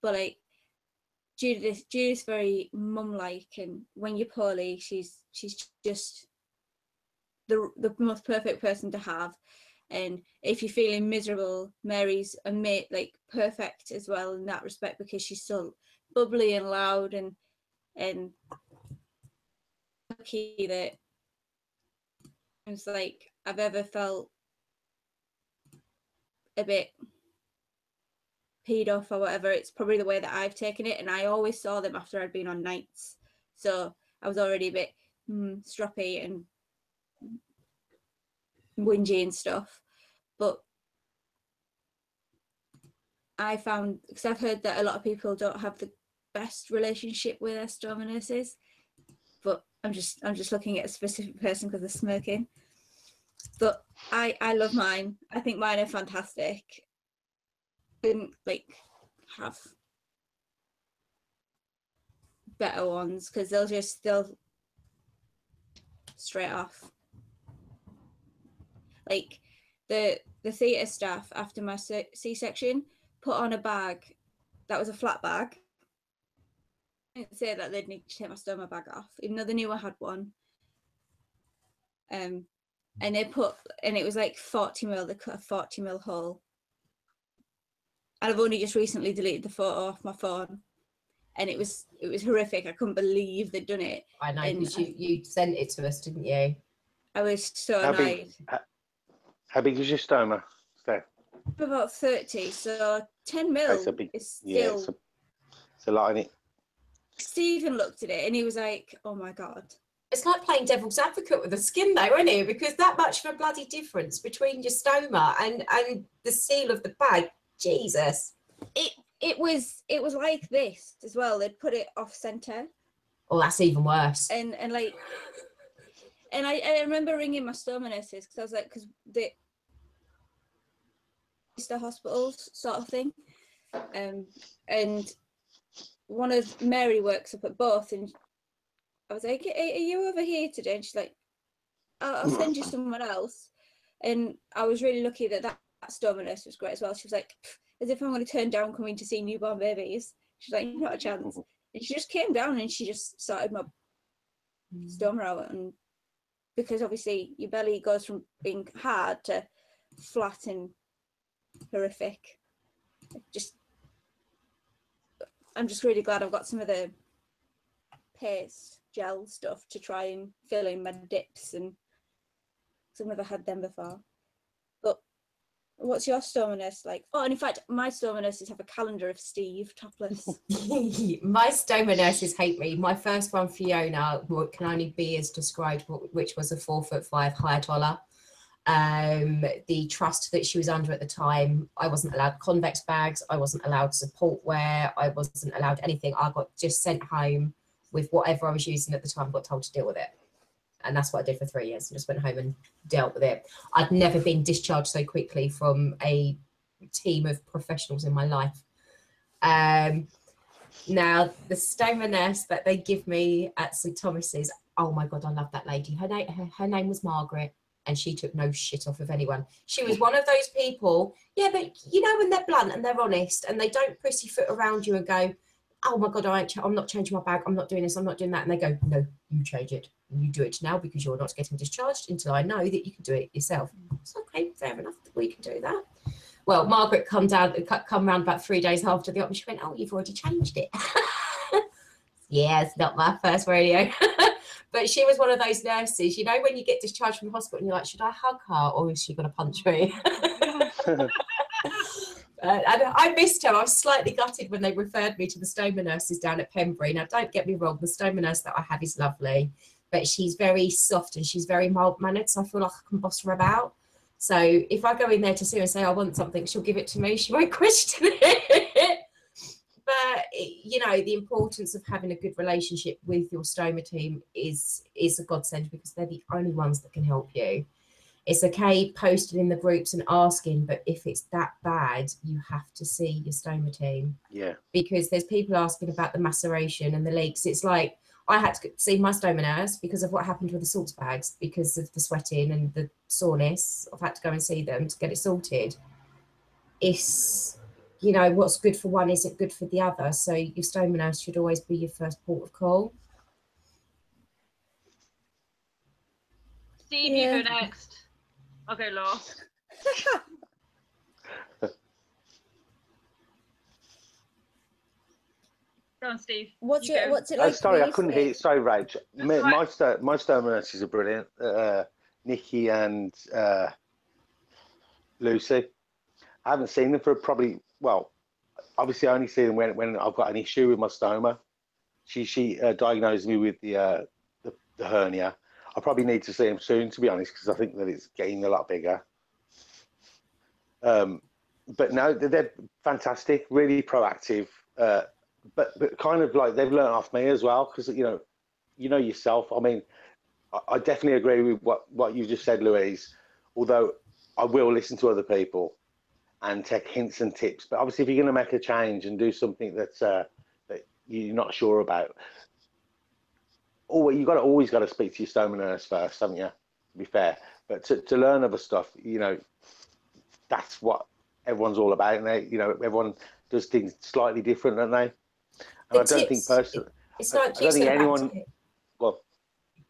Speaker 3: but like Judith's very mum-like, and when you're poorly, she's just the most perfect person to have. And if you're feeling miserable, Mary's like perfect as well in that respect, because she's so bubbly and loud, and lucky that it's like I've ever felt a bit peed off or whatever. It's probably the way that I've taken it, and I always saw them after I'd been on nights, so I was already a bit stroppy and whingy and stuff. But I found, because I've heard that a lot of people don't have the best relationship with their stoma nurses, but I'm just looking at a specific person because they're smirking. But I love mine. I think mine are fantastic. Couldn't like have better ones, because they'll straight off. Like the theatre staff after my C-section put on a bag that was a flat bag. I didn't say that they'd need to take my stoma bag off, even though they knew I had one. And it was like 40 mil. They cut a 40 mil hole. And I've only just recently deleted the photo off my phone, and it was horrific. I couldn't believe they'd done it.
Speaker 1: I know, because you sent it to us, didn't you?
Speaker 3: I was so annoyed.
Speaker 2: How big is your stoma, Steph?
Speaker 3: About 30, so 10 mil is still.
Speaker 2: Yeah, it's a lot, isn't it?
Speaker 3: Stephen looked at it and he was like, "Oh my god."
Speaker 1: It's like playing devil's advocate with the skin, though, isn't it? Because that much of a bloody difference between your stoma and the seal of the bag. Jesus.
Speaker 3: It was like this as well. They'd put it off center.
Speaker 1: Oh, that's even worse.
Speaker 3: And I remember ringing my stoma nurses, because I was like, because the hospitals sort of thing, and one of Mary works up at both, and I was like, "Are you over here today?" And she's like, "I'll send you someone else." And I was really lucky that stoma nurse was great as well. She was like, as if I'm going to turn down coming to see newborn babies. She's like, "Not a chance." And she just came down and she just started my stoma out. And because obviously your belly goes from being hard to flat and horrific. I'm just really glad I've got some of the paste gel stuff to try and fill in my dips, and I've never had them before. But what's your stoma nurse like? Oh, and in fact, my stoma nurses have a calendar of Steve topless.
Speaker 1: My stoma nurses hate me. My first one, Fiona, what can only be as described, which was a 4'5" high toller. The trust that she was under at the time, I wasn't allowed convex bags, I wasn't allowed support wear, I wasn't allowed anything. I got just sent home with whatever I was using at the time, got told to deal with it. And that's what I did for 3 years, and just went home and dealt with it. I'd never been discharged so quickly from a team of professionals in my life. Now, the stoma nurse that they give me at St Thomas's, oh my God, I love that lady. Her name was Margaret, and she took no shit off of anyone. She was one of those people, yeah, but you know, when they're blunt and they're honest and they don't pussyfoot around you and go, "Oh my God, I'm not changing my bag, I'm not doing this, I'm not doing that." And they go, "No, you change it. You do it now, because you're not getting discharged until I know that you can do it yourself." It's okay, fair enough, we can do that. Well, Margaret come round about 3 days after the op, and she went, "Oh, you've already changed it." Yeah, it's not my first rodeo. But she was one of those nurses, you know, when you get discharged from hospital and you're like, should I hug her or is she going to punch me? And I missed her. I was slightly gutted when they referred me to the Stoma nurses down at Pembury. Now, don't get me wrong, the Stoma nurse that I have is lovely, but she's very soft and she's very mild-mannered, so I feel like I can boss her about. So if I go in there to see her and say, I want something, she'll give it to me. She won't question it. But, you know, the importance of having a good relationship with your Stoma team is a godsend, because they're the only ones that can help you. It's okay posting in the groups and asking, but if it's that bad, you have to see your Stoma team.
Speaker 2: Yeah.
Speaker 1: Because there's people asking about the maceration and the leaks. It's like, I had to see my Stoma nurse because of what happened with the salts bags, because of the sweating and the soreness. I've had to go and see them to get it sorted. It's, you know, what's good for one isn't good for the other. So your Stoma nurse should always be your first port of call.
Speaker 4: Steve, you go next. I'll go last. Go on, Steve.
Speaker 3: What's it like?
Speaker 2: Oh, sorry, I couldn't hear you. Sorry, Rach. My
Speaker 4: right.
Speaker 2: Stoma nurses are brilliant. Nikki and Lucy. I haven't seen them for probably, well, obviously I only see them when I've got an issue with my stoma. She diagnosed me with the hernia. I probably need to see them soon, to be honest, because I think that it's getting a lot bigger. But no, they're fantastic, really proactive. But kind of like they've learned off me as well, because you know yourself. I mean, I definitely agree with what you just said, Louise. Although I will listen to other people and take hints and tips. But obviously, if you're going to make a change and do something that's that you're not sure about, you always got to speak to your Stoma nurse first, haven't you? To be fair, but to learn other stuff, you know, that's what everyone's all about. And everyone does things slightly different, don't they? And I don't think personally,
Speaker 1: it's like
Speaker 2: I don't think anyone. Well,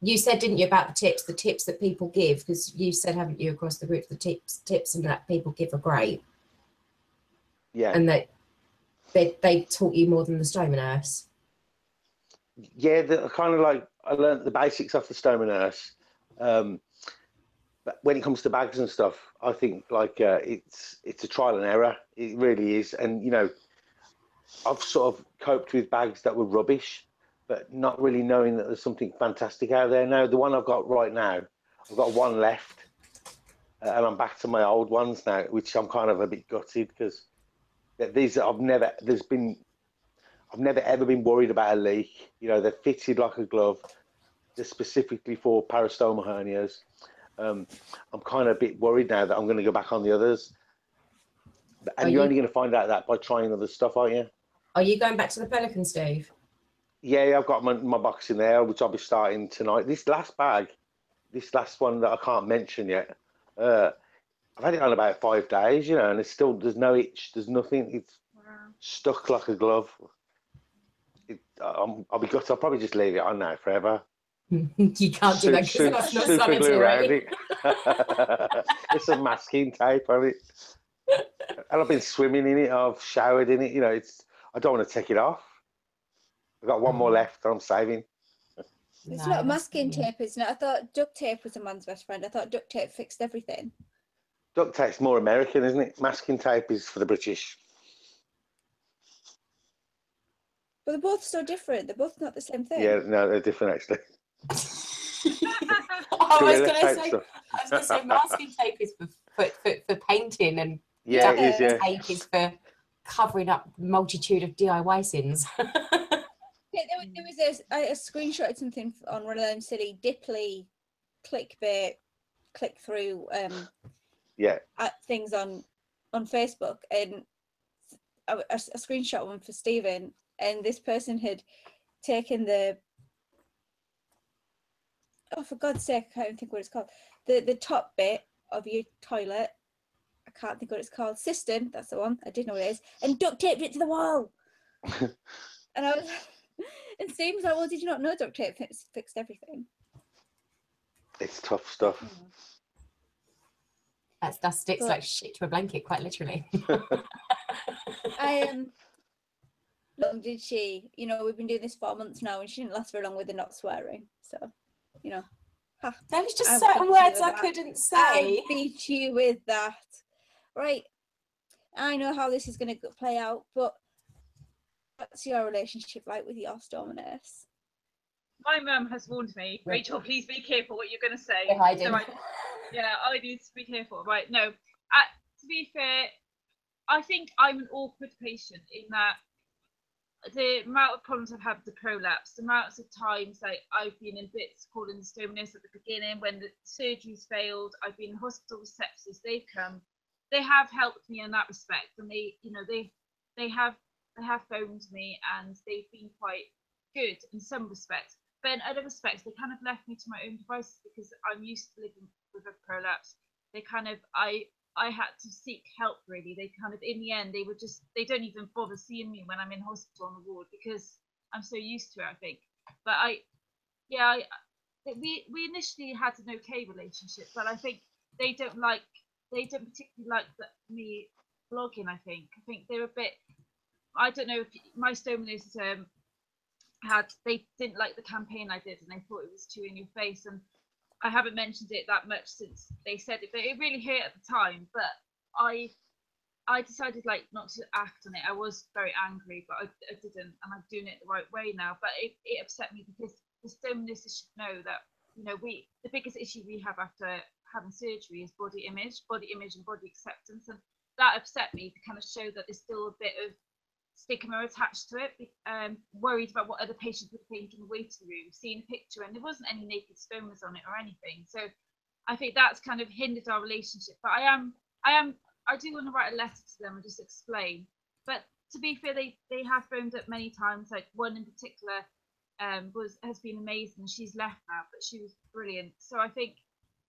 Speaker 1: you said, didn't you, about the tips that people give? Because you said, haven't you, across the group, the tips and that people give are great.
Speaker 2: Yeah.
Speaker 1: And that they taught you more than the Stoma nurse.
Speaker 2: Yeah, kind of like I learned the basics off the Stoma nurse. But when it comes to bags and stuff, I think like it's a trial and error. It really is. And you know, I've sort of coped with bags that were rubbish, but not really knowing that there's something fantastic out there. Now, the one I've got right now, I've got one left, and I'm back to my old ones now, which I'm kind of a bit gutted, because these I've never ever been worried about a leak. You know, they're fitted like a glove. They're specifically for parastoma hernias. I'm kind of a bit worried now that I'm going to go back on the others. And you're only going to find out that by trying other stuff, aren't you?
Speaker 1: Are you going back to the Pelican, Steve?
Speaker 2: Yeah, I've got my box in there, which I'll be starting tonight. This last one that I can't mention yet, I've had it on about 5 days, you know, and there's no itch, there's nothing. It's stuck like a glove. I'll be gutted. I'll probably just leave it on now forever.
Speaker 1: You can't do that because that's not
Speaker 2: super glue around
Speaker 1: sanitary.
Speaker 2: it. There's some masking tape on it. And I've been swimming in it. I've showered in it. You know, I don't want to take it off. I've got one more left that I'm saving.
Speaker 3: It's not masking tape, isn't it? I thought duct tape was a man's best friend. I thought duct tape fixed everything.
Speaker 2: Duct tape's more American, isn't it? Masking tape is for the British.
Speaker 3: But they're both so different. They're both not the same thing.
Speaker 2: Yeah, no, they're different actually.
Speaker 1: I was going to say masking tape is for painting, and
Speaker 2: duct
Speaker 1: tape is for covering up a multitude of DIY sins.
Speaker 3: There was a screenshot of something on one of them silly dipply clickbait click through things on Facebook, and a screenshot one for Stephen, and this person had taken for God's sake, I can't think what it's called, the top bit of your toilet, I can't think what it's called, cistern, that's the one, I didn't know what it is, and duct taped it to the wall. And I was and Steve was like, well, did you not know duct tape fixed everything?
Speaker 2: It's tough stuff.
Speaker 1: That sticks like shit to a blanket, quite literally.
Speaker 3: long did she? You know, we've been doing this 4 months now, and she didn't last very long with her not swearing. So, you know,
Speaker 1: there was just
Speaker 3: I'll
Speaker 1: certain
Speaker 3: beat you
Speaker 1: words
Speaker 3: with
Speaker 1: I
Speaker 3: that.
Speaker 1: couldn't
Speaker 3: I'll
Speaker 1: say.
Speaker 3: beat you with that. Right. I know how this is going to play out, but what's your relationship like with your stoma nurse?
Speaker 4: My mum has warned me, Rachel, please be careful what you're going to say.
Speaker 1: We're hiding.
Speaker 4: So I need to be careful. Right, no. To be fair, I think I'm an awkward patient in that the amount of problems I've had with the prolapse, the amounts of times like I've been in bits calling the stoma nurse at the beginning when the surgery's failed, I've been in hospital with sepsis, they've come, they have helped me in that respect, and they have phoned me and they've been quite good in some respects, but in other respects they kind of left me to my own devices because I'm used to living with a prolapse. They kind of I had to seek help really. They kind of in the end they don't even bother seeing me when I'm in hospital on the ward because I'm so used to it, I think. But we initially had an okay relationship, but I think they don't particularly like me blogging. I think they're a bit. I don't know if my stoma nurse they didn't like the campaign I did and they thought it was too in your face, and I haven't mentioned it that much since they said it, but it really hurt at the time. But I decided like not to act on it. I was very angry, but I didn't, and I'm doing it the right way now. But it upset me because the stoma nurses should know that, you know, the biggest issue we have after having surgery is body image and body acceptance, and that upset me to kind of show that there's still a bit of stigma attached to it, worried about what other patients would think in the waiting room, seeing a picture and there wasn't any naked stomas on it or anything. So I think that's kind of hindered our relationship. But I do want to write a letter to them and just explain. But to be fair, they have phoned up many times. Like one in particular has been amazing. She's left now, but she was brilliant. So I think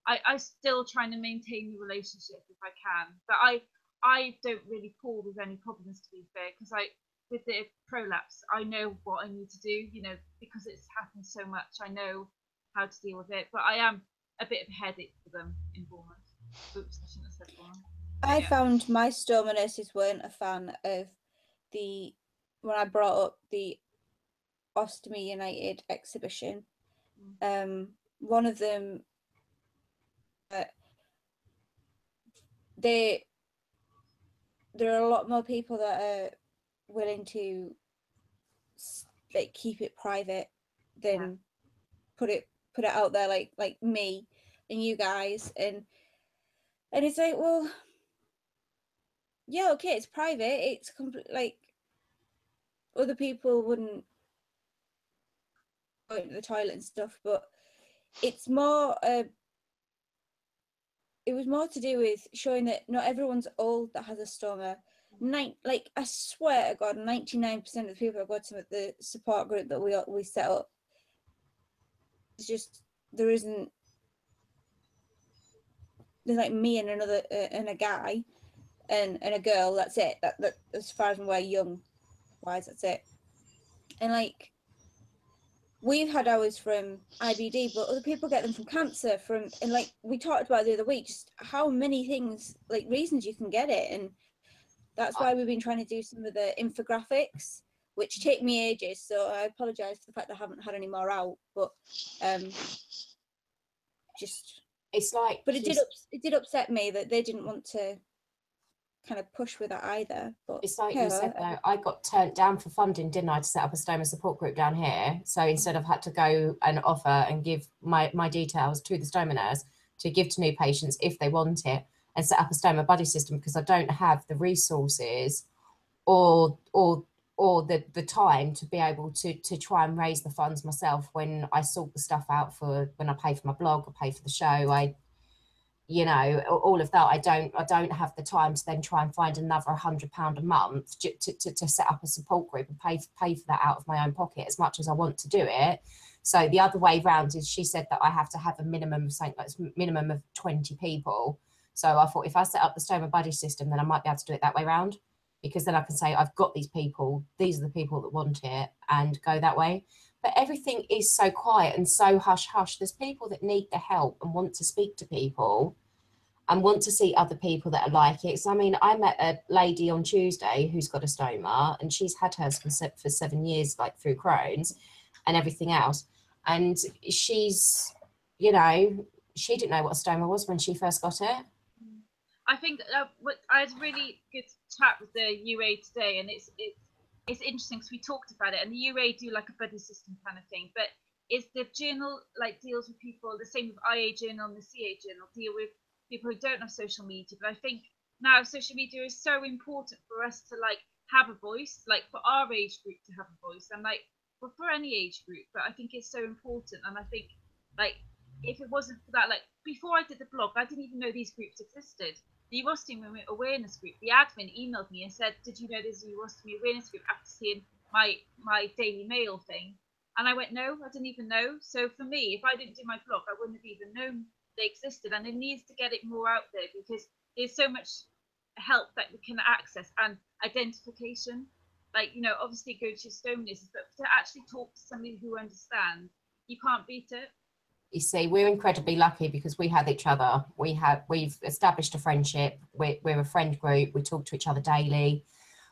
Speaker 4: I still trying to maintain the relationship if I can. But I don't really call with any problems, to be fair, because with the prolapse, I know what I need to do, you know, because it's happened so much. I know how to deal with it, but I am a bit of a headache for them in Bournemouth. Oops, I shouldn't have said Bournemouth.
Speaker 3: I found my stoma nurses weren't a fan of when I brought up the Ostomy United exhibition. One of them, there are a lot more people that are willing to like keep it private than put it out there like me and you guys, and it's like, well, yeah, okay, it's private, it's complete, like other people wouldn't go into the toilet and stuff, but it's more it was more to do with showing that not everyone's old that has a stoma. Like I swear to God, 99% of the people that go to the support group that we set up, it's just there's like me and another and a guy and a girl. That's it. That as far as we're young wise, that's it. And like we've had ours from IBD, but other people get them from cancer, and like we talked about the other week, just how many things, like reasons you can get it. And that's why we've been trying to do some of the infographics, which take me ages. So I apologize for the fact that I haven't had any more out, but just
Speaker 1: it's like,
Speaker 3: but it did upset me that they didn't want to kind of push with that either. But
Speaker 1: it's like you said though, I got turned down for funding, didn't I, to set up a stoma support group down here. So instead I've had to go and offer and give my details to the stoma nurse to give to new patients if they want it, and set up a stoma buddy system, because I don't have the resources or the time to be able to try and raise the funds myself when I sort the stuff out for when I pay for my blog, I pay for the show, you know, all of that. I don't have the time to then try and find another £100 a month to set up a support group and pay for that out of my own pocket, as much as I want to do it. So the other way round is, she said that I have to have a minimum of something like minimum of 20 people. So I thought if I set up the stoma buddy system, then I might be able to do it that way round, because then I can say I've got these people, these are the people that want it, and go that way. But everything is so quiet and so hush hush. There's people that need the help and want to speak to people, and want to see other people that are like it. So I mean, I met a lady on Tuesday who's got a stoma, and she's had hers for 7 years, like through Crohn's and everything else. And she's, you know, she didn't know what a stoma was when she first got it.
Speaker 4: I think I had a really good chat with the UA today, and it's interesting because we talked about it, and the UA do like a buddy system kind of thing, but is the journal like deals with people the same with IA journal and the CA journal deal with people who don't have social media. But I think now social media is so important for us to like have a voice, like for our age group to have a voice, and like for any age group. But I think it's so important, and I think like if it wasn't for that, like before I did the blog, I didn't even know these groups existed. The Ostomy Awareness Group, the admin emailed me and said, "Did you know there's a Ostomy Awareness Group?" After seeing my Daily Mail thing, and I went, "No, I didn't even know." So for me, if I didn't do my blog, I wouldn't have even known they existed, and it needs to get it more out there because there's so much help that we can access and identification. Like, you know, obviously go to your stomas, but to actually talk to somebody who understands, you can't beat it.
Speaker 1: You see, we're incredibly lucky because we have each other. We've established a friendship. We're a friend group. We talk to each other daily.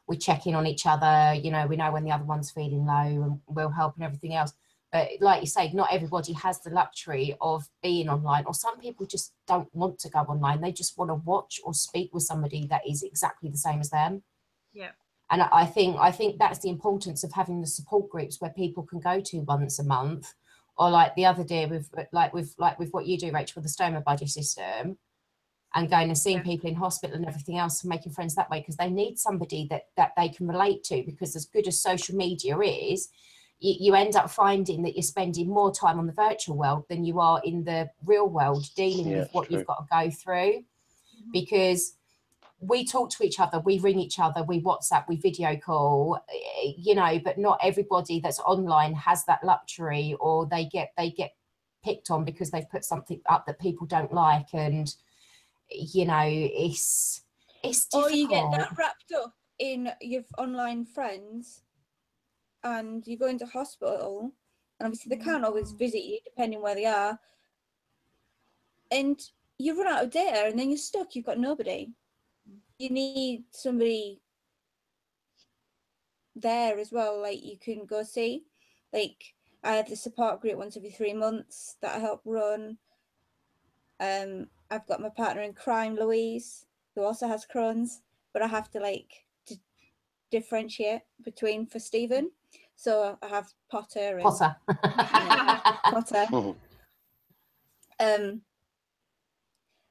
Speaker 1: We check in on each other. You know, we know when the other one's feeling low, and we'll help and everything else. But like you say, not everybody has the luxury of being online, or some people just don't want to go online. They just want to watch or speak with somebody that is exactly the same as them.
Speaker 4: Yeah.
Speaker 1: And I think that's the importance of having the support groups where people can go to once a month. Or like the other day with what you do, Rachel, with the stoma buddy system, and going and seeing people in hospital and everything else, and making friends that way, because they need somebody that they can relate to. Because as good as social media is, you end up finding that you're spending more time on the virtual world than you are in the real world dealing with what you've got to go through. Because we talk to each other, we ring each other, we WhatsApp, we video call, you know, but not everybody that's online has that luxury, or they get picked on because they've put something up that people don't like, and you know, it's difficult.
Speaker 3: Or you get that wrapped up in your online friends, and you go into hospital, and obviously they can't always visit you depending where they are, and you run out of data, and then you're stuck. You've got nobody. You need somebody there as well, like you can go see. Like I have the support group once every 3 months that I help run. I've got my partner in crime, Louise, who also has Crohn's, but I have to like differentiate between for Stephen. So I have Potter and Potter. And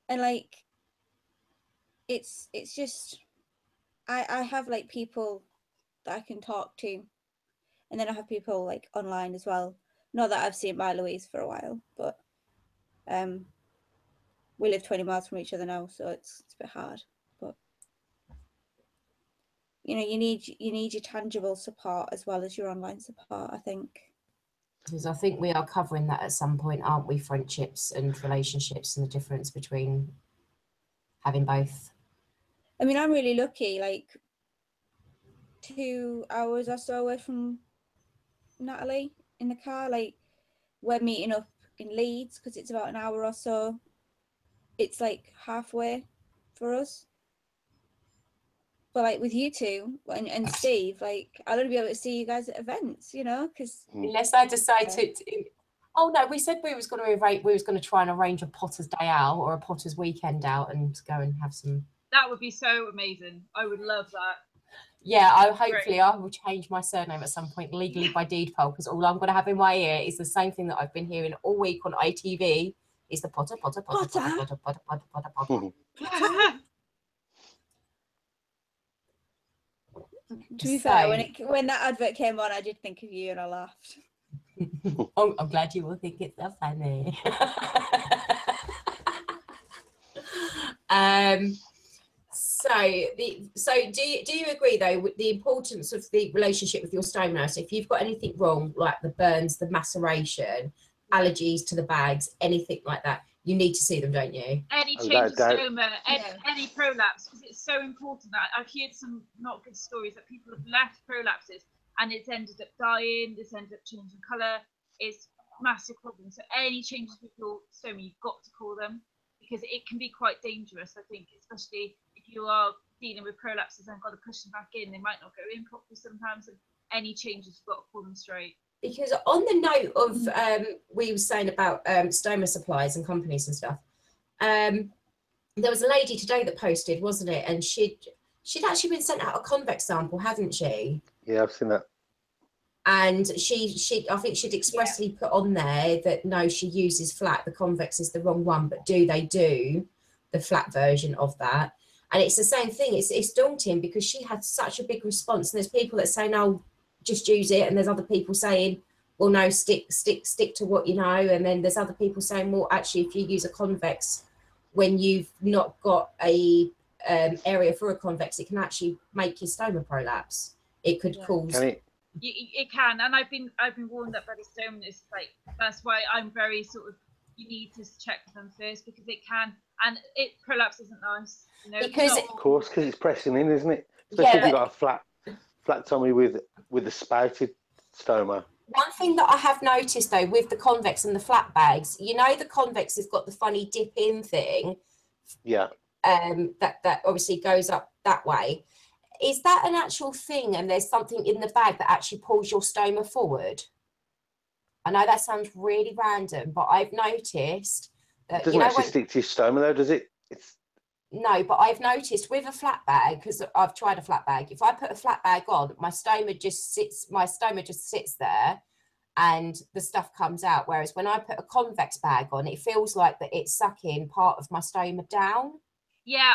Speaker 3: like it's just I have like people that I can talk to, and then I have people like online as well. Not that I've seen my Louise for a while, but we live 20 miles from each other now, so it's a bit hard. But you know, you need your tangible support as well as your online support, I think.
Speaker 1: Because I think we are covering that at some point, aren't we? Friendships and relationships, and the difference between having both.
Speaker 3: I mean, I'm really lucky, like 2 hours or so away from Natalie in the car. Like we're meeting up in Leeds because it's about an hour or so. It's like halfway for us. But like with you two and Steve, like I'll only be able to see you guys at events, you know, because
Speaker 1: unless I decide to. Oh no, we said we was going to try and arrange a Potter's Day out or a Potter's weekend out and go and have some.
Speaker 4: That would be so amazing. I would love that.
Speaker 1: Yeah, hopefully I will change my surname at some point legally by default, because all I'm going to have in my ear is the same thing that I've been hearing all week on ITV. Is the Potter.
Speaker 3: To be fair, when that advert came on, I did think of you and I laughed.
Speaker 1: Oh, I'm glad you will think it's so funny. So do you agree though with the importance of the relationship with your stoma? So if you've got anything wrong, like the burns, the maceration, allergies to the bags, anything like that, you need to see them, don't you?
Speaker 4: Any change of stoma, any prolapse, because it's so important. That I've heard some not good stories that people have left prolapses and it's ended up dying, it's ended up changing colour. It's a massive problem. So any changes with your stoma, you've got to call them, because it can be quite dangerous. I think, especially if you are dealing with prolapses and got to push them back in, they might not go in properly sometimes. And any changes, you've got to pull them straight.
Speaker 1: Because on the note of we were saying about stoma supplies and companies and stuff, there was a lady today that posted, wasn't it? And she'd actually been sent out a convex sample, hadn't she?
Speaker 2: Yeah, I've seen that.
Speaker 1: And I think she'd expressly put on there that no, she uses flat. The convex is the wrong one, but do they do the flat version of that? And it's the same thing. It's daunting because she had such a big response. And there's people that say no, just use it, and there's other people saying, well, no, stick to what you know. And then there's other people saying, well, actually, if you use a convex when you've not got a area for a convex, it can actually make your stoma prolapse. It could cause.
Speaker 4: It can, and I've been warned that by the stomas. Like, that's why I'm very sort of, you need to check with them first, because it can, and prolapse isn't nice, you know.
Speaker 1: Because
Speaker 2: of course, because it's pressing in, isn't it? Especially if you've got a flat tummy with the spouted stoma.
Speaker 1: One thing that I have noticed though with the convex and the flat bags, you know, the convex has got the funny dip in thing.
Speaker 2: Yeah.
Speaker 1: That obviously goes up that way. Is that an actual thing, and there's something in the bag that actually pulls your stoma forward? I know that sounds really random, but I've noticed that
Speaker 2: It doesn't actually stick to your stoma though, does it?
Speaker 1: No, but I've noticed with a flat bag, because I've tried a flat bag, if I put a flat bag on, my stoma just sits there and the stuff comes out. Whereas when I put a convex bag on, it feels like that it's sucking part of my stoma down.
Speaker 4: Yeah,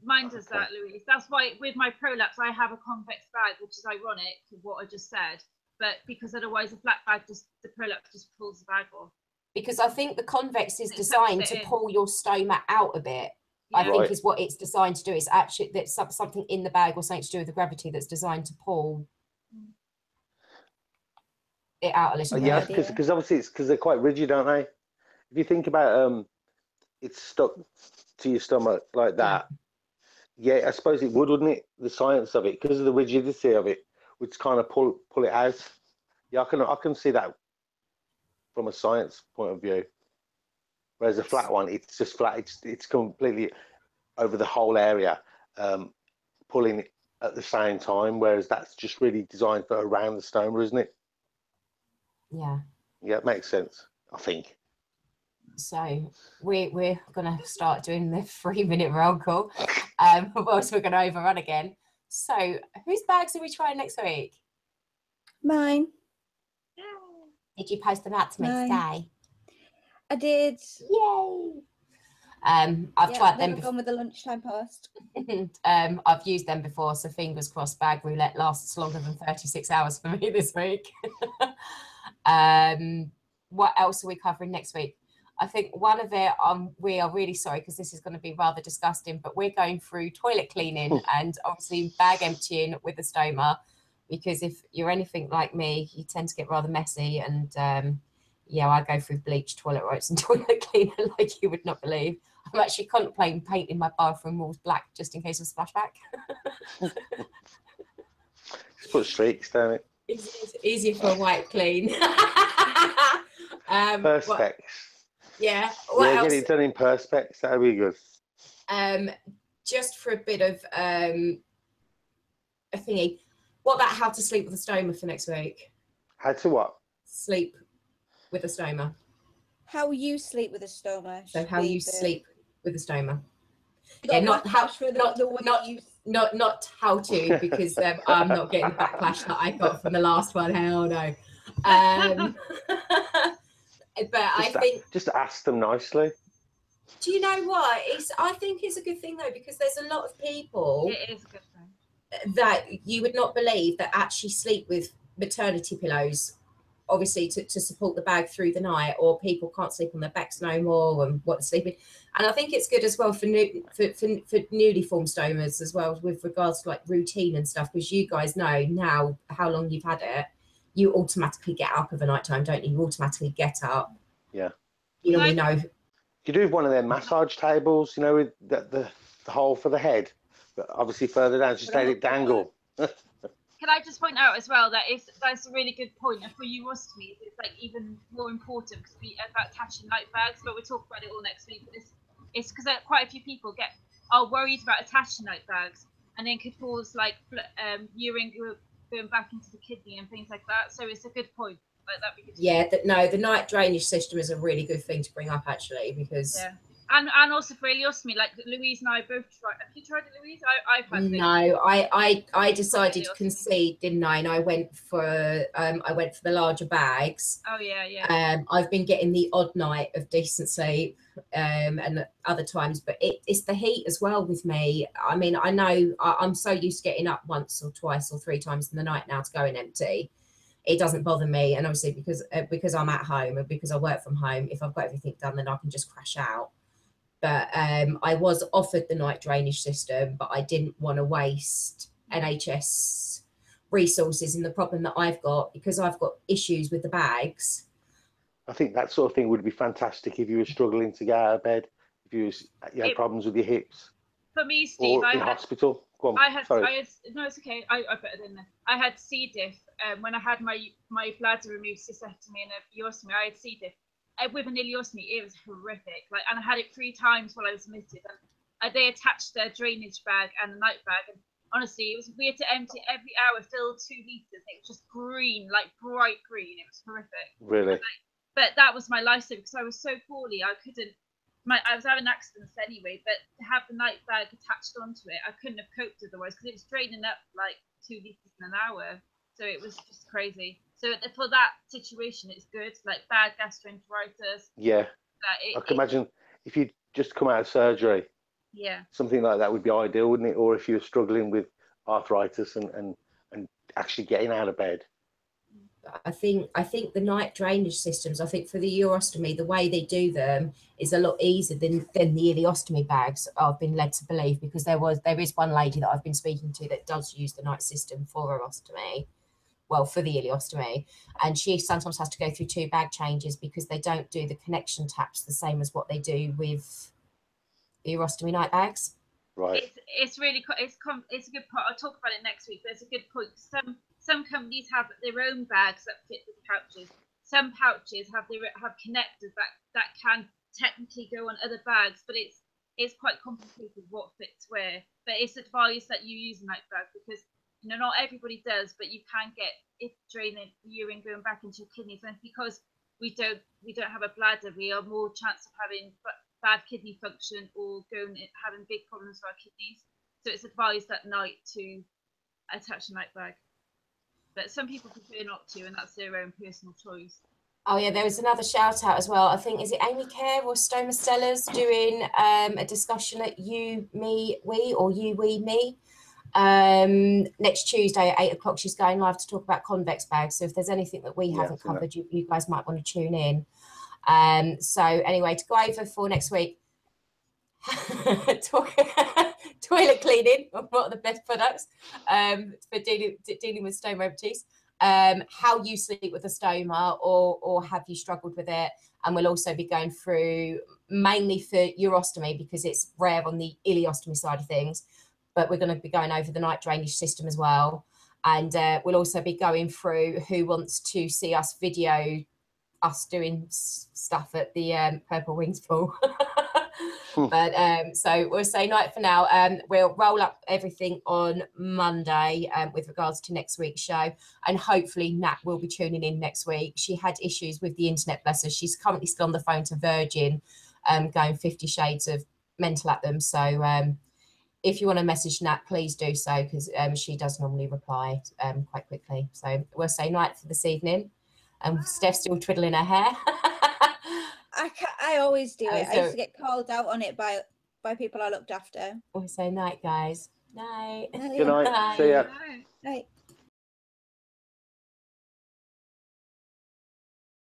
Speaker 4: mine does that, Louise. That's why with my prolapse, I have a convex bag, which is ironic to what I just said. But because otherwise a flat bag, the prolapse just pulls the bag off.
Speaker 1: Because I think the convex is designed to pull your stoma out a bit. Yeah. I think is what it's designed to do. Is actually that's something in the bag or something to do with the gravity that's designed to pull it out a little bit.
Speaker 2: Yeah, because obviously it's because they're quite rigid, aren't they? If you think about it's stuck to your stomach like that. Yeah, I suppose it would, wouldn't it? The science of it, because of the rigidity of it, would kind of pull it out. Yeah, I can see that from a science point of view. Whereas a flat one, it's just flat. It's completely over the whole area, pulling it at the same time. Whereas that's just really designed for around the stoma, isn't it?
Speaker 1: Yeah.
Speaker 2: Yeah, it makes sense, I think.
Speaker 1: So we're going to start doing the 3-minute roll call. Whilst we're going to overrun again. So whose bags are we trying next week?
Speaker 3: Mine.
Speaker 1: Did you post them out to me today?
Speaker 3: I did.
Speaker 1: Yay! I've tried them before.
Speaker 3: Gone with the lunchtime post.
Speaker 1: I've used them before, so fingers crossed bag roulette lasts longer than 36 hours for me this week. What else are we covering next week? I think one of it, we are really sorry because this is going to be rather disgusting, but we're going through toilet cleaning and obviously bag emptying with the stoma, because if you're anything like me, you tend to get rather messy. And yeah, I go through bleach, toilet rolls and toilet cleaner like you would not believe. I'm actually contemplating painting my bathroom walls black just in case of splashback.
Speaker 2: Just put streaks down it.
Speaker 1: It's easier for a white clean.
Speaker 2: Perspex.
Speaker 1: Yeah.
Speaker 2: Get it done in Perspex. That'll be good.
Speaker 1: Just for a bit of a thingy. What about how to sleep with a stoma for next week?
Speaker 2: How to what?
Speaker 1: Sleep with a stoma.
Speaker 3: How you sleep with a stoma.
Speaker 1: So how you sleep with a stoma.
Speaker 3: Yeah, not how
Speaker 1: not how to, because I'm not getting the backlash that I got from the last one. Hell no. But I think
Speaker 2: just ask them nicely.
Speaker 1: Do you know what? I think it's a good thing though, because there's a lot of people.
Speaker 4: It is a good thing.
Speaker 1: That you would not believe that actually sleep with maternity pillows, obviously to support the bag through the night, or people can't sleep on their backs no more and what sleeping. And I think it's good as well for newly formed stomas as well, with regards to like routine and stuff, because you guys know now how long you've had it. You automatically get up of a night time, don't you? You automatically get up.
Speaker 2: Yeah.
Speaker 1: You normally know.
Speaker 2: You do one of their massage tables, you know, with the hole for the head, but obviously further down, just let it dangle.
Speaker 4: Can I just point out as well that that's a really good point, and for you ostomies, it's like even more important because we about attaching light bags, but we'll talk about it all next week. But it's because quite a few people are worried about attaching night bags, and then could cause like urine going back into the kidney and things like that. So it's a good point. Like that'd be good.
Speaker 1: Yeah, no, the night drainage system is a really good thing to bring up actually, because
Speaker 4: and also for ileostomy, like Louise and I both tried. Have you tried it, Louise? I've had it.
Speaker 1: No, I decided to concede, didn't I? And I went for the larger bags.
Speaker 4: Oh yeah.
Speaker 1: I've been getting the odd night of decent sleep, and other times, but it's the heat as well with me. I mean, I know I'm so used to getting up once or twice or 3 times in the night now to go in empty. It doesn't bother me, and obviously because I'm at home and because I work from home, if I've got everything done, then I can just crash out. But I was offered the night drainage system, but I didn't want to waste NHS resources. And the problem that I've got, because I've got issues with the bags.
Speaker 2: I think that sort of thing would be fantastic if you were struggling to get out of bed, if you had problems with your hips.
Speaker 4: For me, Steve,
Speaker 2: or in hospital. Go on,
Speaker 4: no, it's okay. I put it in there. I had C. diff when I had my bladder removed, cystectomy and a ileostomy. I had C. diff. With an ileostomy, it was horrific. Like, and I had it 3 times while I was admitted. And they attached a drainage bag and a night bag. And honestly, we had to empty every hour, fill 2 liters. It was just green, like bright green. It was horrific.
Speaker 2: Really?
Speaker 4: But that was my lifesaver because I was so poorly. I was having accidents anyway. But to have the night bag attached onto it, I couldn't have coped otherwise because it was draining up like 2 liters in an hour. So it was just crazy. So for that situation, it's good. Like bad gastroenteritis.
Speaker 2: Yeah. I can imagine if you just come out of surgery.
Speaker 4: Yeah.
Speaker 2: Something like that would be ideal, wouldn't it? Or if you're struggling with arthritis and actually getting out of bed.
Speaker 1: I think the night drainage systems, I think for the urostomy, the way they do them is a lot easier than the ileostomy bags, I've been led to believe, because there is one lady that I've been speaking to that does use the night system for her ostomy. Well, for the ileostomy, and she sometimes has to go through 2 bag changes because they don't do the connection taps the same as what they do with the urostomy night bags.
Speaker 2: Right.
Speaker 4: It's really it's a good point. I'll talk about it next week, but it's a good point. Some companies have their own bags that fit with pouches. Some pouches have connectors that can technically go on other bags, but it's quite complicated what fits where. But it's advised that you use a night bag because not everybody does, but you can get it draining urine going back into your kidneys, and because we don't have a bladder, we are more chance of having bad kidney function or having big problems with our kidneys. So it's advised at night to attach a night bag, but some people prefer not to, and that's their own personal choice.
Speaker 1: Oh yeah, there was another shout out as well. I think, is it Amy Care or Stoma Stellas doing a discussion at You Me We or You We Me? Next Tuesday at 8 o'clock, she's going live to talk about convex bags. So if there's anything that we haven't covered, you guys might want to tune in. So anyway, to go over for next week, toilet cleaning, what are the best products for dealing with stomotitis, how you sleep with a stoma, or have you struggled with it. And we'll also be going through mainly for urostomy because it's rare on the ileostomy side of things, but we're going to be going over the night drainage system as well. And we'll also be going through who wants to see us video us doing stuff at the Purple Wings pool. But so we'll say night for now. We'll roll up everything on Monday with regards to next week's show, and hopefully Nat will be tuning in next week. She had issues with the internet, bless her. She's currently still on the phone to Virgin, going 50 shades of mental at them. So if you want to message Nat, please do so, because she does normally reply quite quickly. So we'll say night for this evening. Steph's still twiddling her hair.
Speaker 3: I always do it.
Speaker 1: So,
Speaker 3: I used to get called out on it by people I looked after.
Speaker 1: We'll say night, guys. Night.
Speaker 2: Good night. See ya.
Speaker 3: Night.